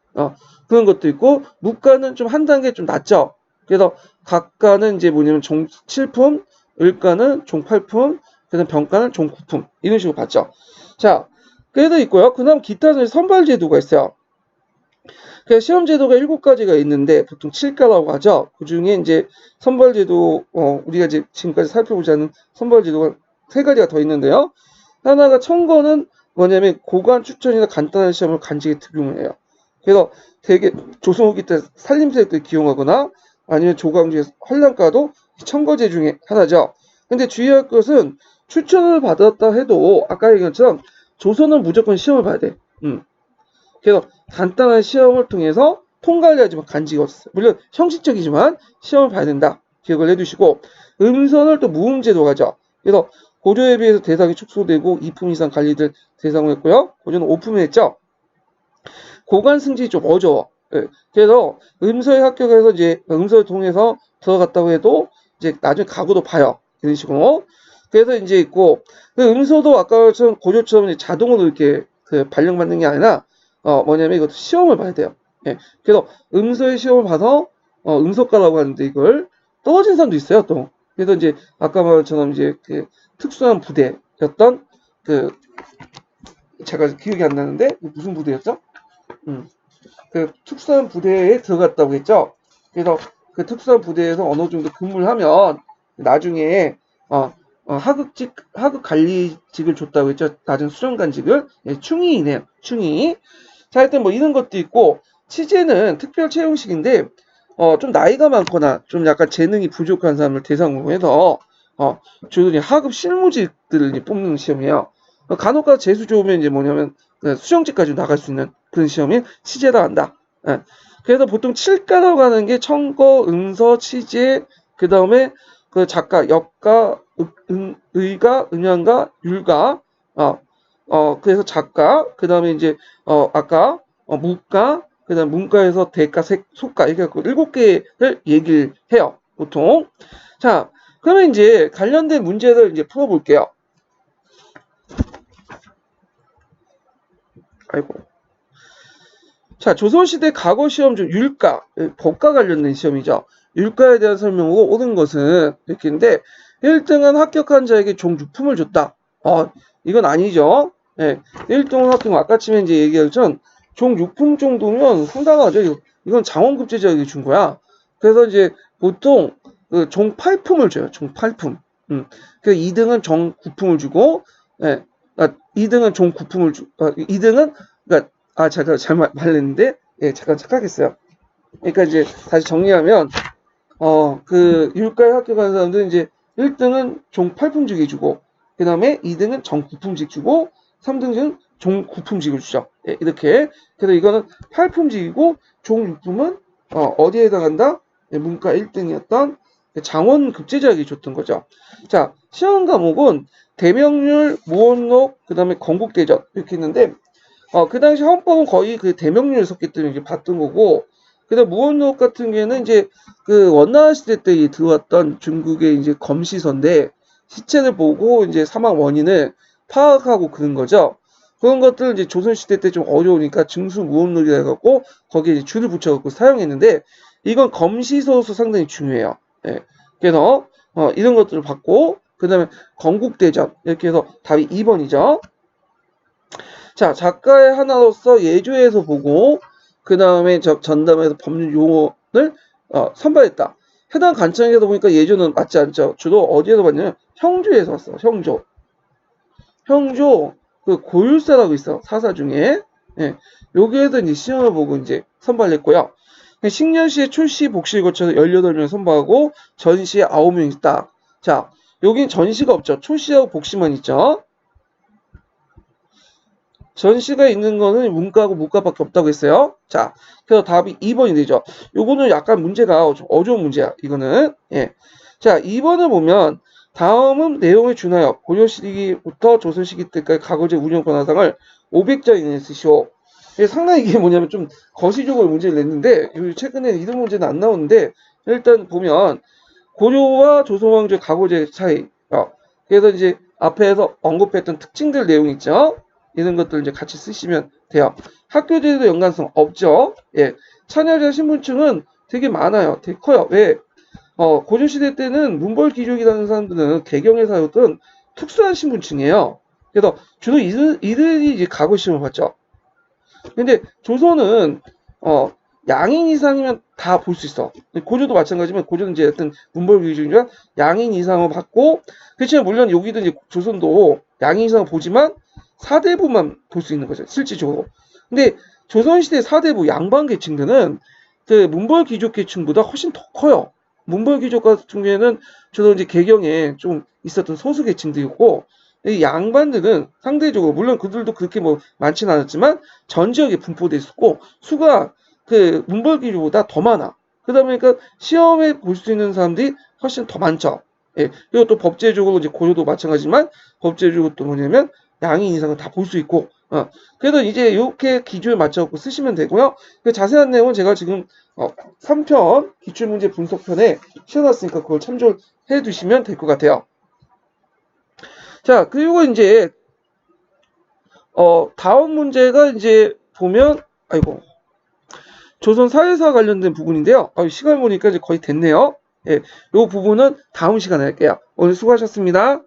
Speaker 1: 그런 것도 있고, 무과는 좀 한 단계 좀 낮죠. 그래서 각과는 이제 뭐냐면 종 7품, 을과는 종 8품, 그다음 병과는 종 9품. 이런 식으로 받죠. 자, 그래도 있고요. 그 다음 기타 선발 제도가 있어요. 그래서 시험 제도가 7가지가 있는데 보통 7가라고 하죠. 그 중에 이제 선발 제도, 우리가 이제 지금까지 살펴보지 않은 선발 제도가 3가지가 더 있는데요. 하나가 청거는 뭐냐면 고관 추천이나 간단한 시험을 간직에 적용을 해요. 그래서 되게 조선 후기 때 살림세 때 기용하거나 아니면 조광주의 환란가도 청거제 중에 하나죠. 근데 주의할 것은 추천을 받았다 해도 아까 얘기한 것처럼 조선은 무조건 시험을 봐야 돼. 그래서 간단한 시험을 통해서 통과를 해야지만 간직이 없어요. 물론 형식적이지만 시험을 봐야 된다. 기억을 해두시고 음선을 또 무음제도가 죠. 그래서 고조에 비해서 대상이 축소되고 2품 이상 관리들 대상을 했고요. 고조는 5품을 했죠. 고관 승진이 좀 어려워. 예. 그래서 음서에 합격해서 이제 음서를 통해서 들어갔다고 해도 이제 나중에 각오도 봐요. 이런 식으로. 그래서 이제 있고 그 음서도 아까처럼 고조처럼 자동으로 이렇게 그 발령받는 게 아니라 뭐냐면 이것도 시험을 봐야 돼요. 예. 그래서 음서의 시험을 봐서 음서과라고 하는데 이걸 떨어진 사람도 있어요. 또. 그래서 이제 아까 말한 것처럼 이제 그 특수한 부대였던 그 제가 기억이 안 나는데 무슨 부대였죠? 그 특수한 부대에 들어갔다고 했죠. 그래서 그 특수한 부대에서 어느 정도 근무를 하면 나중에 하급 관리직을 줬다고 했죠. 낮은 수령관직을. 예, 충의이네요. 충의. 자, 하여튼 뭐 이런 것도 있고 취재는 특별 채용식인데 좀 나이가 많거나 좀 약간 재능이 부족한 사람을 대상으로 해서 주로 하급 실무직들을 뽑는 시험이에요. 간혹가다 재수 좋으면 이제 뭐냐면 수령직까지 나갈 수 있는 그런 시험이 취재다 한다. 예. 그래서 보통 7가라고 하는 게 청거, 음서, 취재, 그 다음에 그 작가, 역가, 의가, 음양가, 율가, 그래서 작가, 그 다음에 이제 아까 무가, 그 다음 문과에서 대가, 소가 이렇게 해갖고 7개를 얘기를 해요. 보통. 자, 그러면 이제 관련된 문제를 이제 풀어볼게요. 아이고. 자, 조선시대 과거 시험 중 율가, 법과 관련된 시험이죠. 율가에 대한 설명으로 옳은 것은 이렇게인데 1등은 합격한 자에게 종주품을 줬다. 이건 아니죠. 예, 1등은 합격, 아까 치면 이제 얘기했던 종육품 정도면 상당하죠. 이건 장원급제자에게 준 거야. 그래서 이제 보통 종 8품을 줘요. 종 8품. 그 2등은 종 9품을 주고, 예, 2등은 종 9품을 2등은 그러니까 제가 잘 말했는데, 예, 잠깐 착각했어요. 그러니까 이제 다시 정리하면, 그 율가에 합격한 사람들은 이제 1등은 종 8품직이 주고, 그 다음에 2등은 정 9품직 주고, 3등은 종 9품직을 주죠. 예, 이렇게. 그래서 이거는 8품직이고, 종 6품은, 어디에 해당한다? 예, 문과 1등이었던 장원 급제자에게 줬던 거죠. 자, 시험 과목은 대명률, 무언록, 그 다음에 건국대전, 이렇게 있는데, 그 당시 헌법은 거의 그 대명률 섰기 때문에 이렇게 봤던 거고, 그다음 무원록 같은 경우에는 이제 그 원나라 시대 때 들어왔던 중국의 이제 검시서인데 시체를 보고 이제 사망 원인을 파악하고 그런 거죠. 그런 것들을 이제 조선 시대 때 좀 어려우니까 증수 무원록이라 해갖고 거기에 이제 줄을 붙여갖고 사용했는데 이건 검시서로서 상당히 중요해요. 예. 그래서 이런 것들을 받고 그다음에 건국대전 이렇게 해서 답이 2번이죠. 자, 작가의 하나로서 예조에서 보고 그 다음에 전담해서 법률 용어를 선발했다. 해당 관청에서 보니까 예조는 맞지 않죠. 주로 어디에서 봤냐면 형조에서 왔어. 형조. 형조 그 고율사라고 있어. 사사 중에. 예. 여기에서 이제 시험을 보고 이제 선발했고요. 식년시에 출시 복시를 거쳐서 18명 선발하고 전시에 9명 있다. 자, 여긴 전시가 없죠. 출시하고 복시만 있죠. 전시가 있는 거는 문과하고 문과밖에 없다고 했어요. 자, 그래서 답이 2번이 되죠. 요거는 약간 문제가 좀 어려운 문제야. 이거는. 예. 자, 2번을 보면 다음은 내용에 준하여 고려 시기부터 조선 시기 때까지 가거제 운영 권한상을 500자 이내에 쓰시오. 상당히 이게 뭐냐면 좀 거시적으로 문제를 냈는데 최근에 이런 문제는 안 나오는데 일단 보면 고려와 조선왕조의 가거제 차이. 그래서 이제 앞에서 언급했던 특징들 내용 있죠. 이런 것들 이제 같이 쓰시면 돼요. 학교제도 연관성 없죠. 예. 참여자 신분증은 되게 많아요. 되게 커요. 왜? 고려시대 때는 문벌 귀족이라는 사람들은 개경에 살았던 특수한 신분증이에요. 그래서 주로 이들이 이제 가고 시험을 봤죠. 근데 조선은 어, 양인 이상이면 다 볼 수 있어. 고조도 마찬가지지만 고조는 이제 어떤 문벌 귀족이니까 양인 이상을 받고 그렇지만 물론 여기도 이제 조선도 양인 이상을 보지만 사대부만 볼 수 있는 거죠. 실질적으로. 근데 조선시대 사대부 양반 계층들은 그 문벌 귀족 계층보다 훨씬 더 커요. 문벌 귀족 같은 경우에는 주로 이제 개경에 좀 있었던 소수 계층들이었고 이 양반들은 상대적으로 물론 그들도 그렇게 뭐 많지는 않았지만 전 지역에 분포돼 있었고 수가 그 문벌 귀족보다 더 많아. 그러다 보니까 시험에 볼 수 있는 사람들이 훨씬 더 많죠. 예. 그리고 또 법제적으로 이제 고려도 마찬가지지만 법제적으로 또 뭐냐면 양인 이상은 다 볼 수 있고 그래서 이제 이렇게 기준을 맞춰갖고 쓰시면 되고요. 그 자세한 내용은 제가 지금 3편 기출문제 분석편에 씌워놨으니까 그걸 참조해 두시면 될 것 같아요. 자, 그리고 이제 다음 문제가 이제 보면 아이고 조선 사회사 관련된 부분인데요. 시간 보니까 이제 거의 됐네요. 예, 이 부분은 다음 시간에 할게요. 오늘 수고하셨습니다.